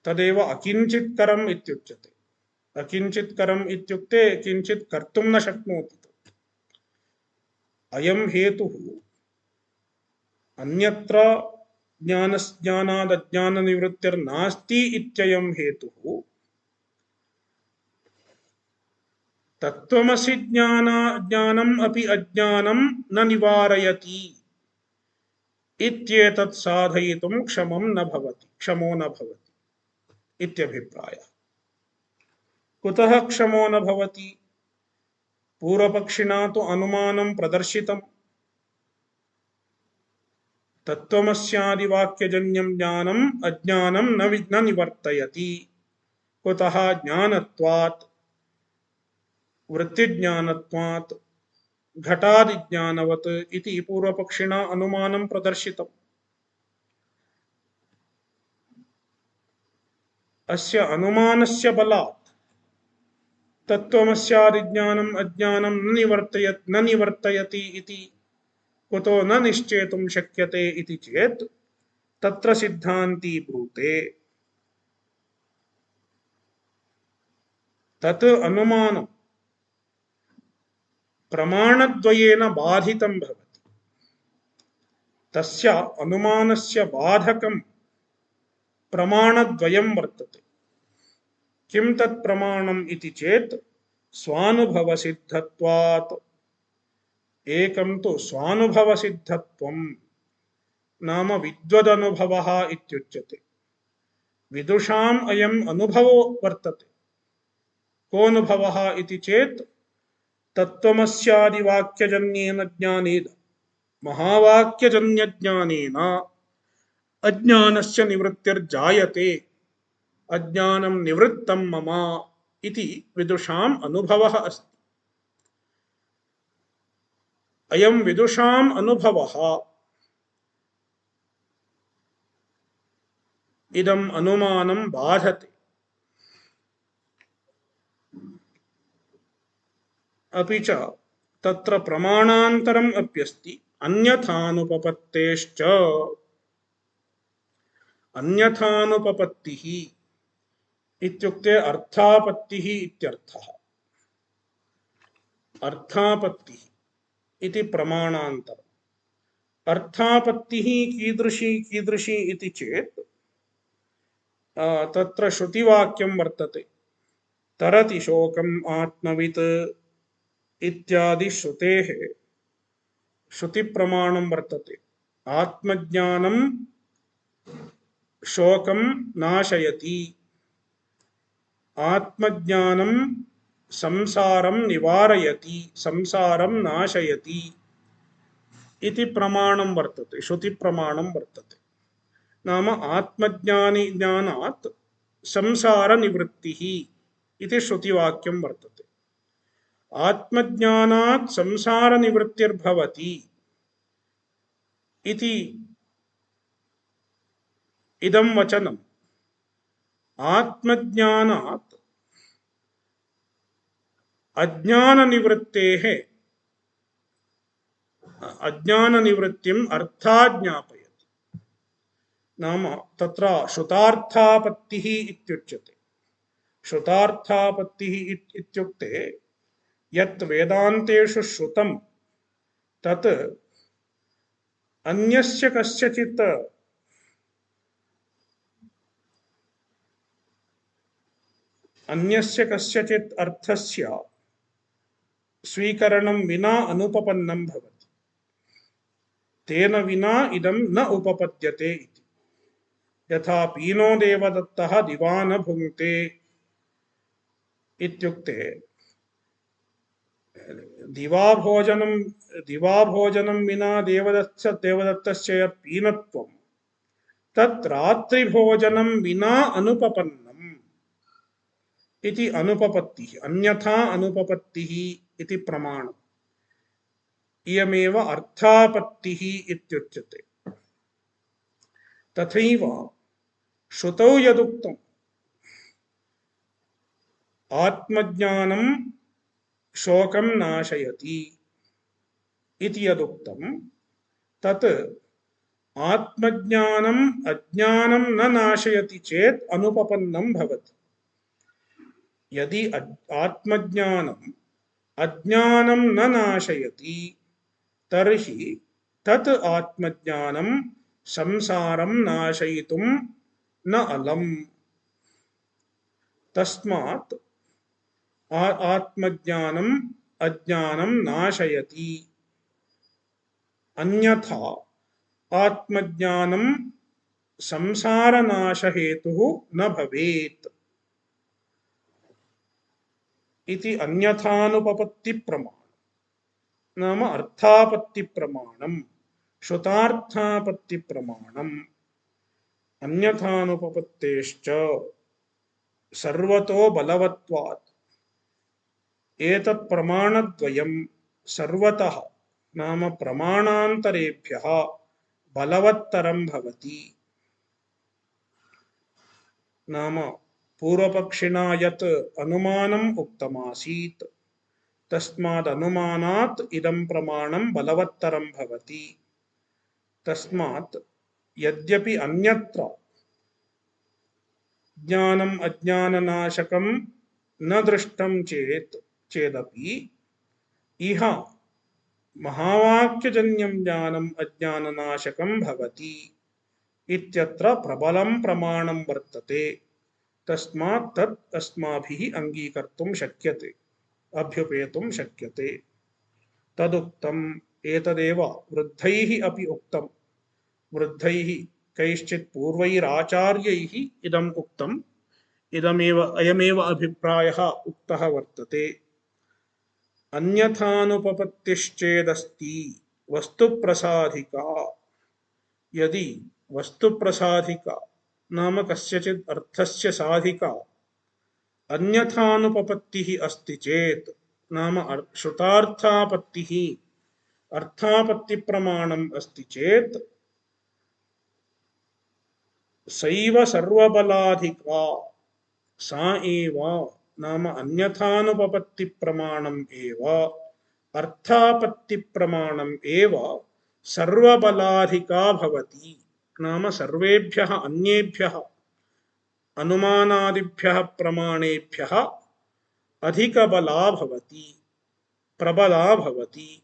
Speaker 1: तदेव अकिंचित्करम् इत्युच्यते। अकिंचित्करम् इत्युक्ते किंचित् कर्तुं न शक्नोति। अयं हेतुः अन्यत्र ज्ञानादज्ञाननिवृत्तिर्नास्ति इत्ययं हेतुः तत्त्वमसि ज्ञानम् अपि अज्ञानं न निवारयति इत्येतत् साधयितुं क्षमो न भवति इत्यभिप्रायः। कुतः क्षमो न भवति? पूर्वपक्षिणा तु अनुमानं प्रदर्शितम्। तत्त्वमस्यादिवाक्यजन्यं ज्ञानम् अज्ञानं न निवर्तयति। कुतः? ज्ञानत्वात्, वृत्तिज्ञानत्वात्, घटादिज्ञानवत् इति पूर्वपक्षिणा अनुमानं प्रदर्शितम्। अस्य अनुमानस्य बलात् तत्त्वमस्यादिज्ञानम् अज्ञानं न निवर्तयति इति कुतो न निश्चेतुं शक्यते इति चेत् तत्र सिद्धान्ती ब्रूते तत् अनुमानं प्रमाणद्वयेन बाधितं भवति। तस्य अनुमानस्य बाधकं प्रमाणद्वयं वर्तते। किं तत् प्रमाणम् इति चेत् स्वानुभवसिद्धत्वात्। एकं तु स्वानुभवसिद्धत्वं नाम विद्वदनुभवः इत्युच्यते। विदुषाम् अयम् अनुभवो वर्तते। कोऽनुभवः इति चेत् तत्त्वमस्यादिवाक्यजन्येन ज्ञानेन महावाक्यजन्यज्ञानेन अज्ञानस्य निवृत्तिर्जायते अज्ञानं निवृत्तं मम इति विदुषाम् अनुभवः अस्ति। अयं विदुषाम् अनुभवः इदम् अनुमानं बाधते। अपि च तत्र प्रमाणान्तरम् अप्यस्ति अन्यथानुपपत्तेश्च। अन्यथानुपपत्तिः इत्युक्ते अर्थापत्तिः इत्यर्थः। अर्थापत्तिः इति प्रमाणान्तरम्। अर्थापत्तिः कीदृशी इति चेत् तत्र श्रुतिवाक्यं वर्तते। तरति शोकम् आत्मवित् इत्यादि श्रुतेः श्रुतिप्रमाणं वर्तते। आत्मज्ञानं शोकं नाशयति, आत्मज्ञानं संसारं निवारयति, संसारं नाशयति इति प्रमाणं वर्तते, श्रुतिप्रमाणं वर्तते। नाम आत्मज्ञानात् संसारनिवृत्तिः इति श्रुतिवाक्यं वर्तते। आत्मज्ञानात् संसारनिवृत्तिर्भवति इति इदं वचनम् आत्मज्ञानात् अज्ञाननिवृत्तेः अज्ञाननिवृत्तिम् अर्थात् ज्ञापयति। नाम तत्र श्रुतार्थापत्तिः इत्युच्यते। श्रुतार्थापत्तिः इत्युक्ते यत् वेदान्तेषु श्रुतं तत् अन्यस्य कस्यचित् अर्थस्य स्वीकरणं विना अनुपपन्नं भवति। तेन विना इदं न उपपद्यते इति। यथा पीनो देवदत्तः दिवा न भुङ्क्ते इत्युक्ते दिवाभोजनं विना देवदत्तस्य यत् पीनत्वं तत् रात्रिभोजनं विना अनुपपन्नम् इति अनुपपत्तिः। अन्यथा अनुपपत्तिः इति प्रमाणम्। इयमेव अर्थापत्तिः इत्युच्यते। तथैव श्रुतौ यदुक्तम् आत्मज्ञानं शोकं नाशयति इति यदुक्तं तत् आत्मज्ञानम् अज्ञानं न नाशयति चेत् अनुपपन्नं भवति। यदि आत्मज्ञानम् अज्ञानं न नाशयति तर्हि तत् आत्मज्ञानं संसारं नाशयितुं न अलम्। तस्मात् आत्मज्ञानम् अज्ञानं नाशयति। अन्यथा आत्मज्ञानं संसारनाशहेतुः न भवेत् इति अन्यथानुपपत्तिप्रमाणम्। नाम अर्थापत्तिप्रमाणम्, श्रुतार्थापत्तिप्रमाणम्। अन्यथानुपपत्तेश्च सर्वतो बलवत्वात् एतत् प्रमाणद्वयं सर्वतः नाम प्रमाणान्तरेभ्यः बलवत्तरं भवति। नाम पूर्वपक्षिणा यत् अनुमानम् उक्तमासीत् तस्मादनुमानात् इदं प्रमाणं बलवत्तरं भवति। तस्मात् यद्यपि अन्यत्र ज्ञानम् अज्ञाननाशकं न दृष्टं चेदपि इह महावाक्यजन्यं ज्ञानम् अज्ञाननाशकं भवति इत्यत्र प्रबलं प्रमाणं वर्तते। तस्मात् तत् अस्माभिः अंगीकर्तुं शक्यते, अभ्युपेतुं शक्यते। तदुक्तम् एतदेव वृद्धैः अपि उक्तम्। वृद्धैः कैश्चित् पूर्वैराचार्यैः इदम् उक्तम्। अयमेव अभिप्रायः उक्तः वर्तते। अन्यथानुपपत्तिश्चेदस्ति वस्तुप्रसाधिका। यदि वस्तुप्रसाधिका नाम कस्यचित् अर्थस्य साधिका अन्यथानुपपत्तिः अस्ति चेत् नाम श्रुतार्थापत्तिः अर्थापत्तिप्रमाणम् अस्ति चेत् सैव सर्वबलाधिका सा एव नाम अन्यथानुपपत्तिप्रमाणम् एव अर्थापत्तिप्रमाणम् एव सर्वबलाधिका भवति। नाम सर्वेभ्यः अन्येभ्यः अनुमानादिभ्यः प्रमाणेभ्यः अधिकबला भवति, प्रबला भवति।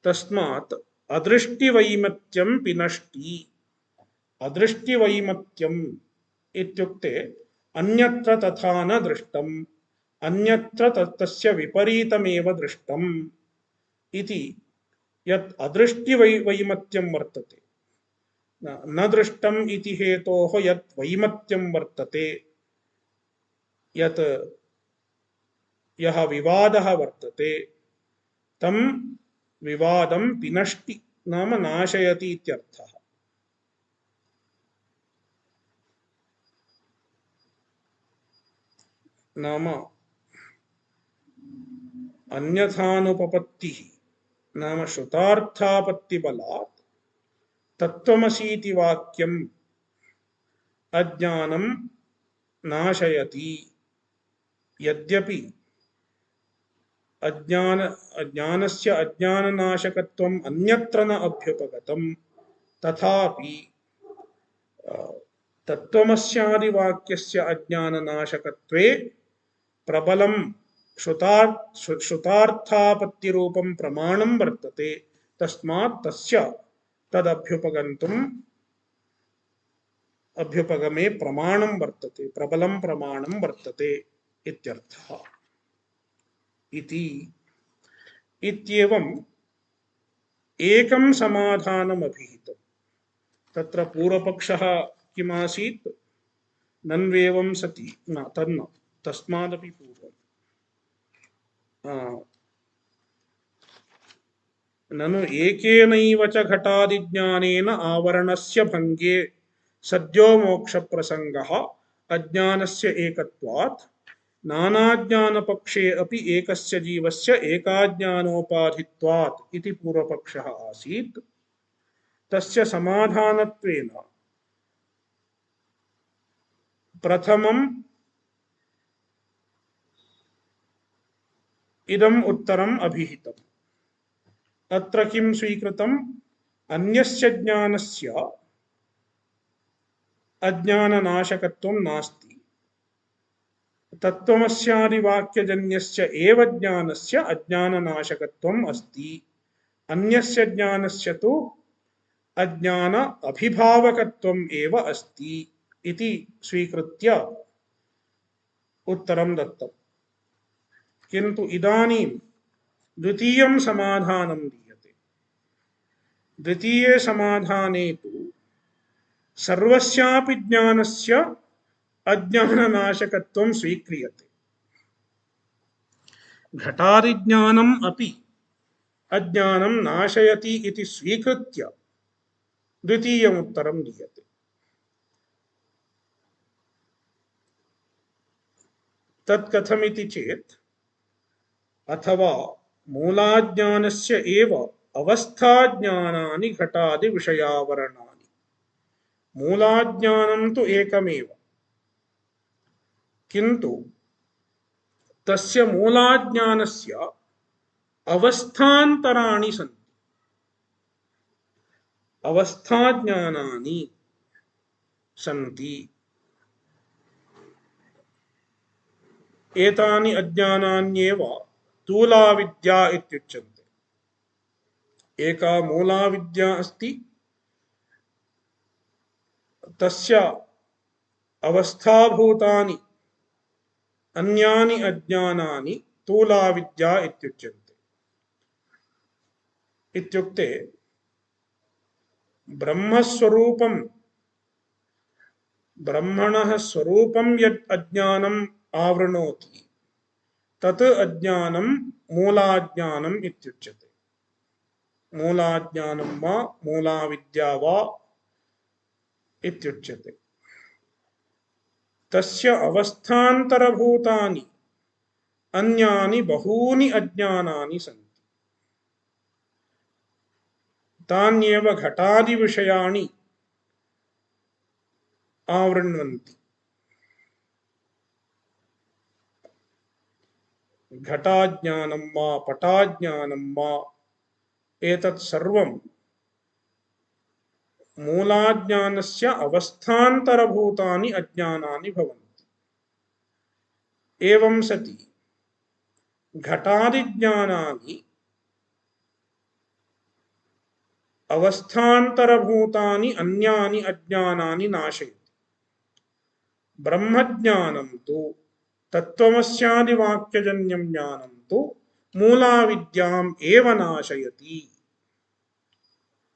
Speaker 1: तस्मात् अदृष्टिवैमत्यं पिनष्टि। अदृष्टिवैमत्यम् इत्युक्ते अन्यत्र तथा न दृष्टम्, अन्यत्र तस्य विपरीतमेव दृष्टम् इति। यत् अदृष्टिवैमत्यं वर्तते, न दृष्टम् इति हेतोः यत् वैमत्यं वर्तते, यत् यः विवादः वर्तते, तं विवादं पिनष्टि नाम नाशयति इत्यर्थः। नाम अन्यथानुपपत्तिः नाम श्रुतार्थापत्तिबलात् तत्त्वमसीति वाक्यम् अज्ञानं नाशयति। यद्यपि अज्ञानस्य अज्ञाननाशकत्वम् अन्यत्र न अभ्युपगतम्, तथापि तत्त्वमस्यादिवाक्यस्य अज्ञाननाशकत्वे प्रबलं श्रुतार्थापत्तिरूपं प्रमाणं वर्तते। तस्मात् तस्य अभ्युपगमे प्रमाणं वर्तते, प्रबलं प्रमाणं वर्तते इत्यर्थः। इत्येवम् एकं समाधानमभिहितम्। तत्र पूर्वपक्षः किमासीत्? नन्वेवं सति न तन्न, तस्मादपि पूर्वम् ननु एकेनैव च घटादिज्ञानेन आवरणस्य भङ्गे सद्यो मोक्षप्रसङ्गः अज्ञानस्य एकत्वात् नानाज्ञानपक्षे अपि एकस्य जीवस्य एकाज्ञानोपाधित्वात् इति पूर्वपक्षः आसीत्। तस्य समाधानत्वेन प्रथमम् इदम् उत्तरम् अभिहितम्। अत्र किं स्वीकृतम्? अन्यस्य ज्ञानस्य अज्ञाननाशकत्वं नास्ति, तत्त्वमस्यादिवाक्यजन्यस्य एव ज्ञानस्य अज्ञाननाशकत्वम् अस्ति। अन्यस्य ज्ञानस्य तु अज्ञान अभिभावकत्वम् एव अस्ति इति स्वीकृत्य उत्तरं दत्तम्। किन्तु इदानीं द्वितीयं समाधानं दीयते। द्वितीये समाधाने तु सर्वस्यापि ज्ञानस्य अज्ञाननाशकत्वं स्वीक्रियते। घटादिज्ञानम् अपि अज्ञानं नाशयति इति स्वीकृत्य द्वितीयम् उत्तरं दीयते। तत् कथमिति चेत् अथवा मूलाज्ञानस्य एव अवस्थाज्ञानानि घटादि विषयावरणानि। मूलाज्ञानं तु एकमेव, किन्तु तस्य मूलाज्ञानस्य अवस्थान्तराणि सन्ति। अवस्थाज्ञानानि सन्ति। एतानि अज्ञानान्येव स्थूलाविद्या इत्युच्यन्ते। एका मूलाविद्या अस्ति, तस्य अवस्थाभूतानि अन्यानि अज्ञानानि स्थूलाविद्या इत्युच्यन्ते। इत्युक्ते ब्रह्मस्वरूपं ब्रह्मणः स्वरूपं यत् अज्ञानम् आवृणोति तत् अज्ञानं मूलाज्ञानम् इत्युच्यते। मूलाज्ञानं वा मूलाविद्या वा इत्युच्यते। तस्य अवस्थान्तरभूतानि अन्यानि बहूनि अज्ञानानि सन्ति। तान्येव घटादिविषयाणि आवृण्वन्ति। घटाज्ञानं वा पटाज्ञानं वा एतत् सर्वं मूलाज्ञानस्य अवस्थान्तरभूतानि अज्ञानानि भवन्ति। एवं सति घटादिज्ञानानि अवस्थान्तरभूतानि अन्यानि अज्ञानानि नाशयति। ब्रह्मज्ञानं तु तत्त्वमस्यादिवाक्यजन्यं ज्ञानं तु मूलाविद्याम् एव नाशयति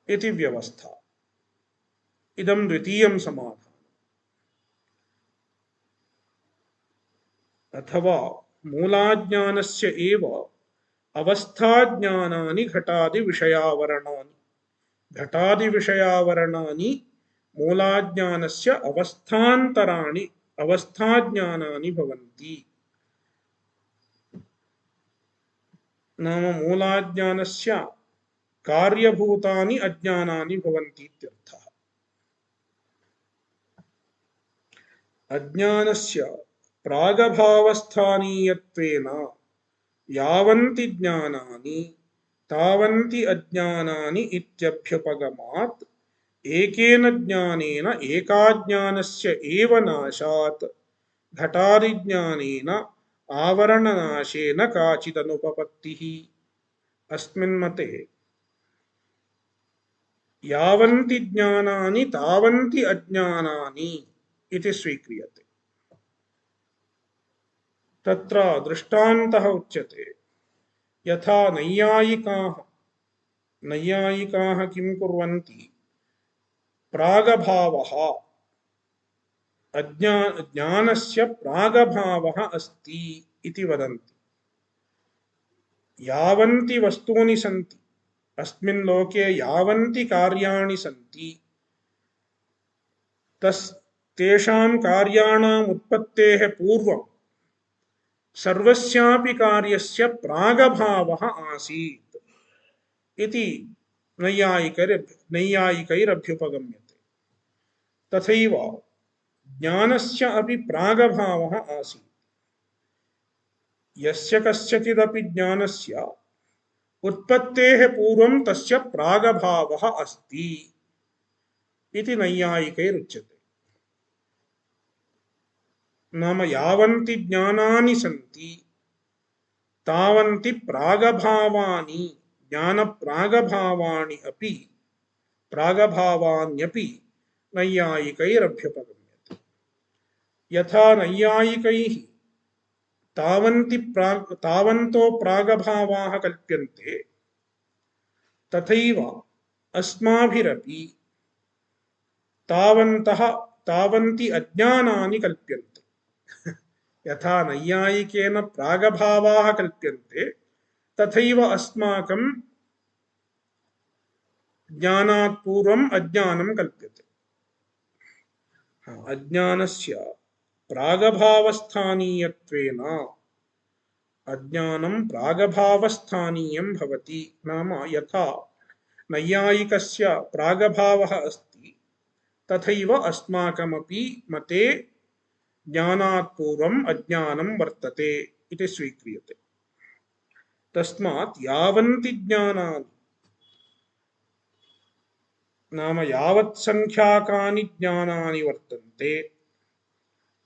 Speaker 1: इति व्यवस्था। इदं द्वितीयं समाधानम्। अथवा मूलाज्ञानस्य एव अवस्थाज्ञानानि घटादिविषयावरणानि। घटादिविषयावरणानि मूलाज्ञानस्य अवस्थान्तराणि अवस्थाज्ञानानि भवन्ति। नाम मूलाज्ञानस्य कार्यभूतानि अज्ञानानि भवन्ति इत्यर्थः। अज्ञानस्य प्रागभावस्थानीयत्वेन यावन्ति ज्ञानानि तावन्ति अज्ञानानि इत्यभ्युपगमात् एकेन ज्ञानेन एकाज्ञानस्य एव नाशात् घटादिज्ञानेन आवरणनाशेन काचिदनुपपत्तिः। अस्मिन् मते यावन्ति ज्ञानानि तावन्ति अज्ञानानि इति स्वीक्रियते। तत्र दृष्टान्तः उच्यते। यथा नैयायिकाः किं कुर्वन्ति, प्रागभावः ज्ञानस्य प्रागभावः अस्ति इति वदन्ति। यावन्ति वस्तूनि सन्ति अस्मिन् लोके, यावन्ति कार्याणि सन्ति, तेषां कार्याणाम् उत्पत्तेः पूर्वं सर्वस्यापि कार्यस्य प्रागभावः आसीत् इति नैयायिकैरभ्युपगम्यते। तथैव ज्ञानस्य अपि प्रागभावः आसीत्। यस्य कस्यचिदपि ज्ञानस्य उत्पत्तेः पूर्वं तस्य प्रागभावः अस्ति इति नैयायिकैरुच्यते। नाम यावन्ति ज्ञानानि सन्ति तावन्ति प्रागभावानि ज्ञानप्रागभावानि अपि प्रागभावान्यपि नैयायिकैरभ्युपगम्यते। यथा नैयायिकैः तावन्तो प्रागभावाः कल्प्यन्ते, तथैव अस्माभिरपि तावन्ति अज्ञानानि कल्प्यन्ते। यथा नैयायिकेन प्रागभावाः कल्प्यन्ते, तथैव अस्माकं ज्ञानात् पूर्वम् अज्ञानं कल्प्यते। अज्ञानस्य प्रागभावस्थानीयत्वेन अज्ञानं प्रागभावस्थानीयं भवति। नाम यथा नैयायिकस्य प्रागभावः अस्ति, तथैव अस्माकमपि मते ज्ञानात् पूर्वम् अज्ञानं वर्तते इति स्वीक्रियते। तस्मात् यावन्ति ज्ञानानि नाम यावत् संख्याकानि ज्ञानानि वर्तन्ते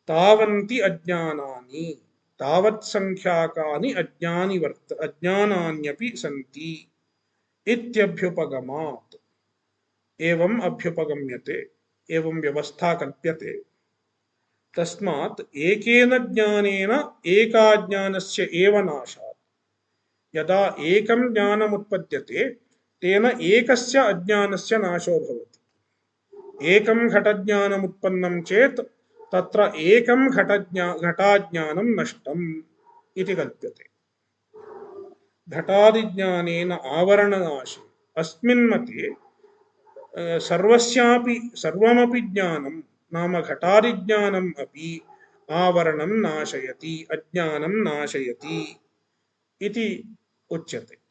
Speaker 1: तावन्ति अज्ञानानि तावत् संख्याकानि अज्ञानान्यपि सन्ति इत्यभ्युपगमात्। एवम् अभ्युपगम्यते, एवं व्यवस्था कल्प्यते। तस्मात् एकेन ज्ञानेन एकाज्ञानस्य एव नाशात्। यदा एकं ज्ञानमुत्पद्यते तेन एकस्य अज्ञानस्य नाशो भवति। एकं घटज्ञानमुत्पन्नं चेत् तत्र एकं घटाज्ञानं नष्टम् इति कल्प्यते। घटादिज्ञानेन आवरणनाशे अस्मिन् मते सर्वमपि ज्ञानं नाम घटादिज्ञानम् अपि आवरणं नाशयति, अज्ञानं नाशयति इति उच्यते।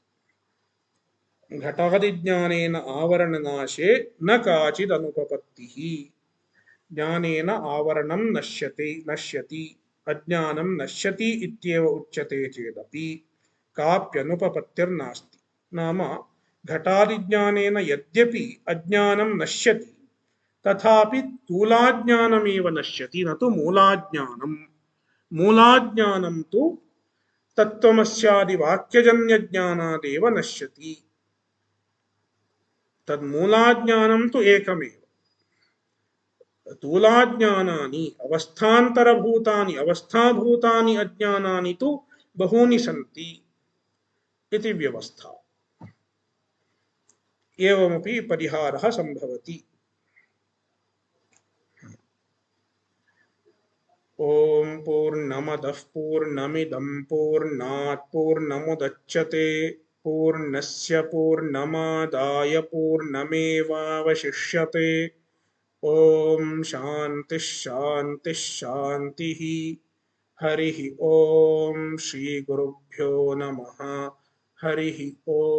Speaker 1: घटादिज्ञानेन आवरणनाशे न काचिदनुपपत्तिः। ज्ञानेन आवरणं नश्यति, अज्ञानं नश्यति इत्येव उच्यते चेदपि काप्यनुपपत्तिर्नास्ति। नाम घटादिज्ञानेन यद्यपि अज्ञानं नश्यति तथापि स्थूलाज्ञानमेव नश्यति, न तु मूलाज्ञानं। मूलाज्ञानं तु तत्त्वमस्यादिवाक्यजन्यज्ञानादेव नश्यति। तन्मूलाज्ञानं तु एकमेव। स्थूलाज्ञानानि अवस्थाभूतानि अज्ञानानि तु बहूनि सन्ति इति व्यवस्था। एवमपि परिहारः सम्भवति। ओम पूर्णमदः पूर्णमिदं पूर्णात् पूर्णमुदच्यते पूर्णस्य पूर्णमादाय पूर्णमेवावशिष्यते। ओम शांति शांति शांतिः। हरिः ओम श्री गुरुभ्यो नमः। हरिः ओम।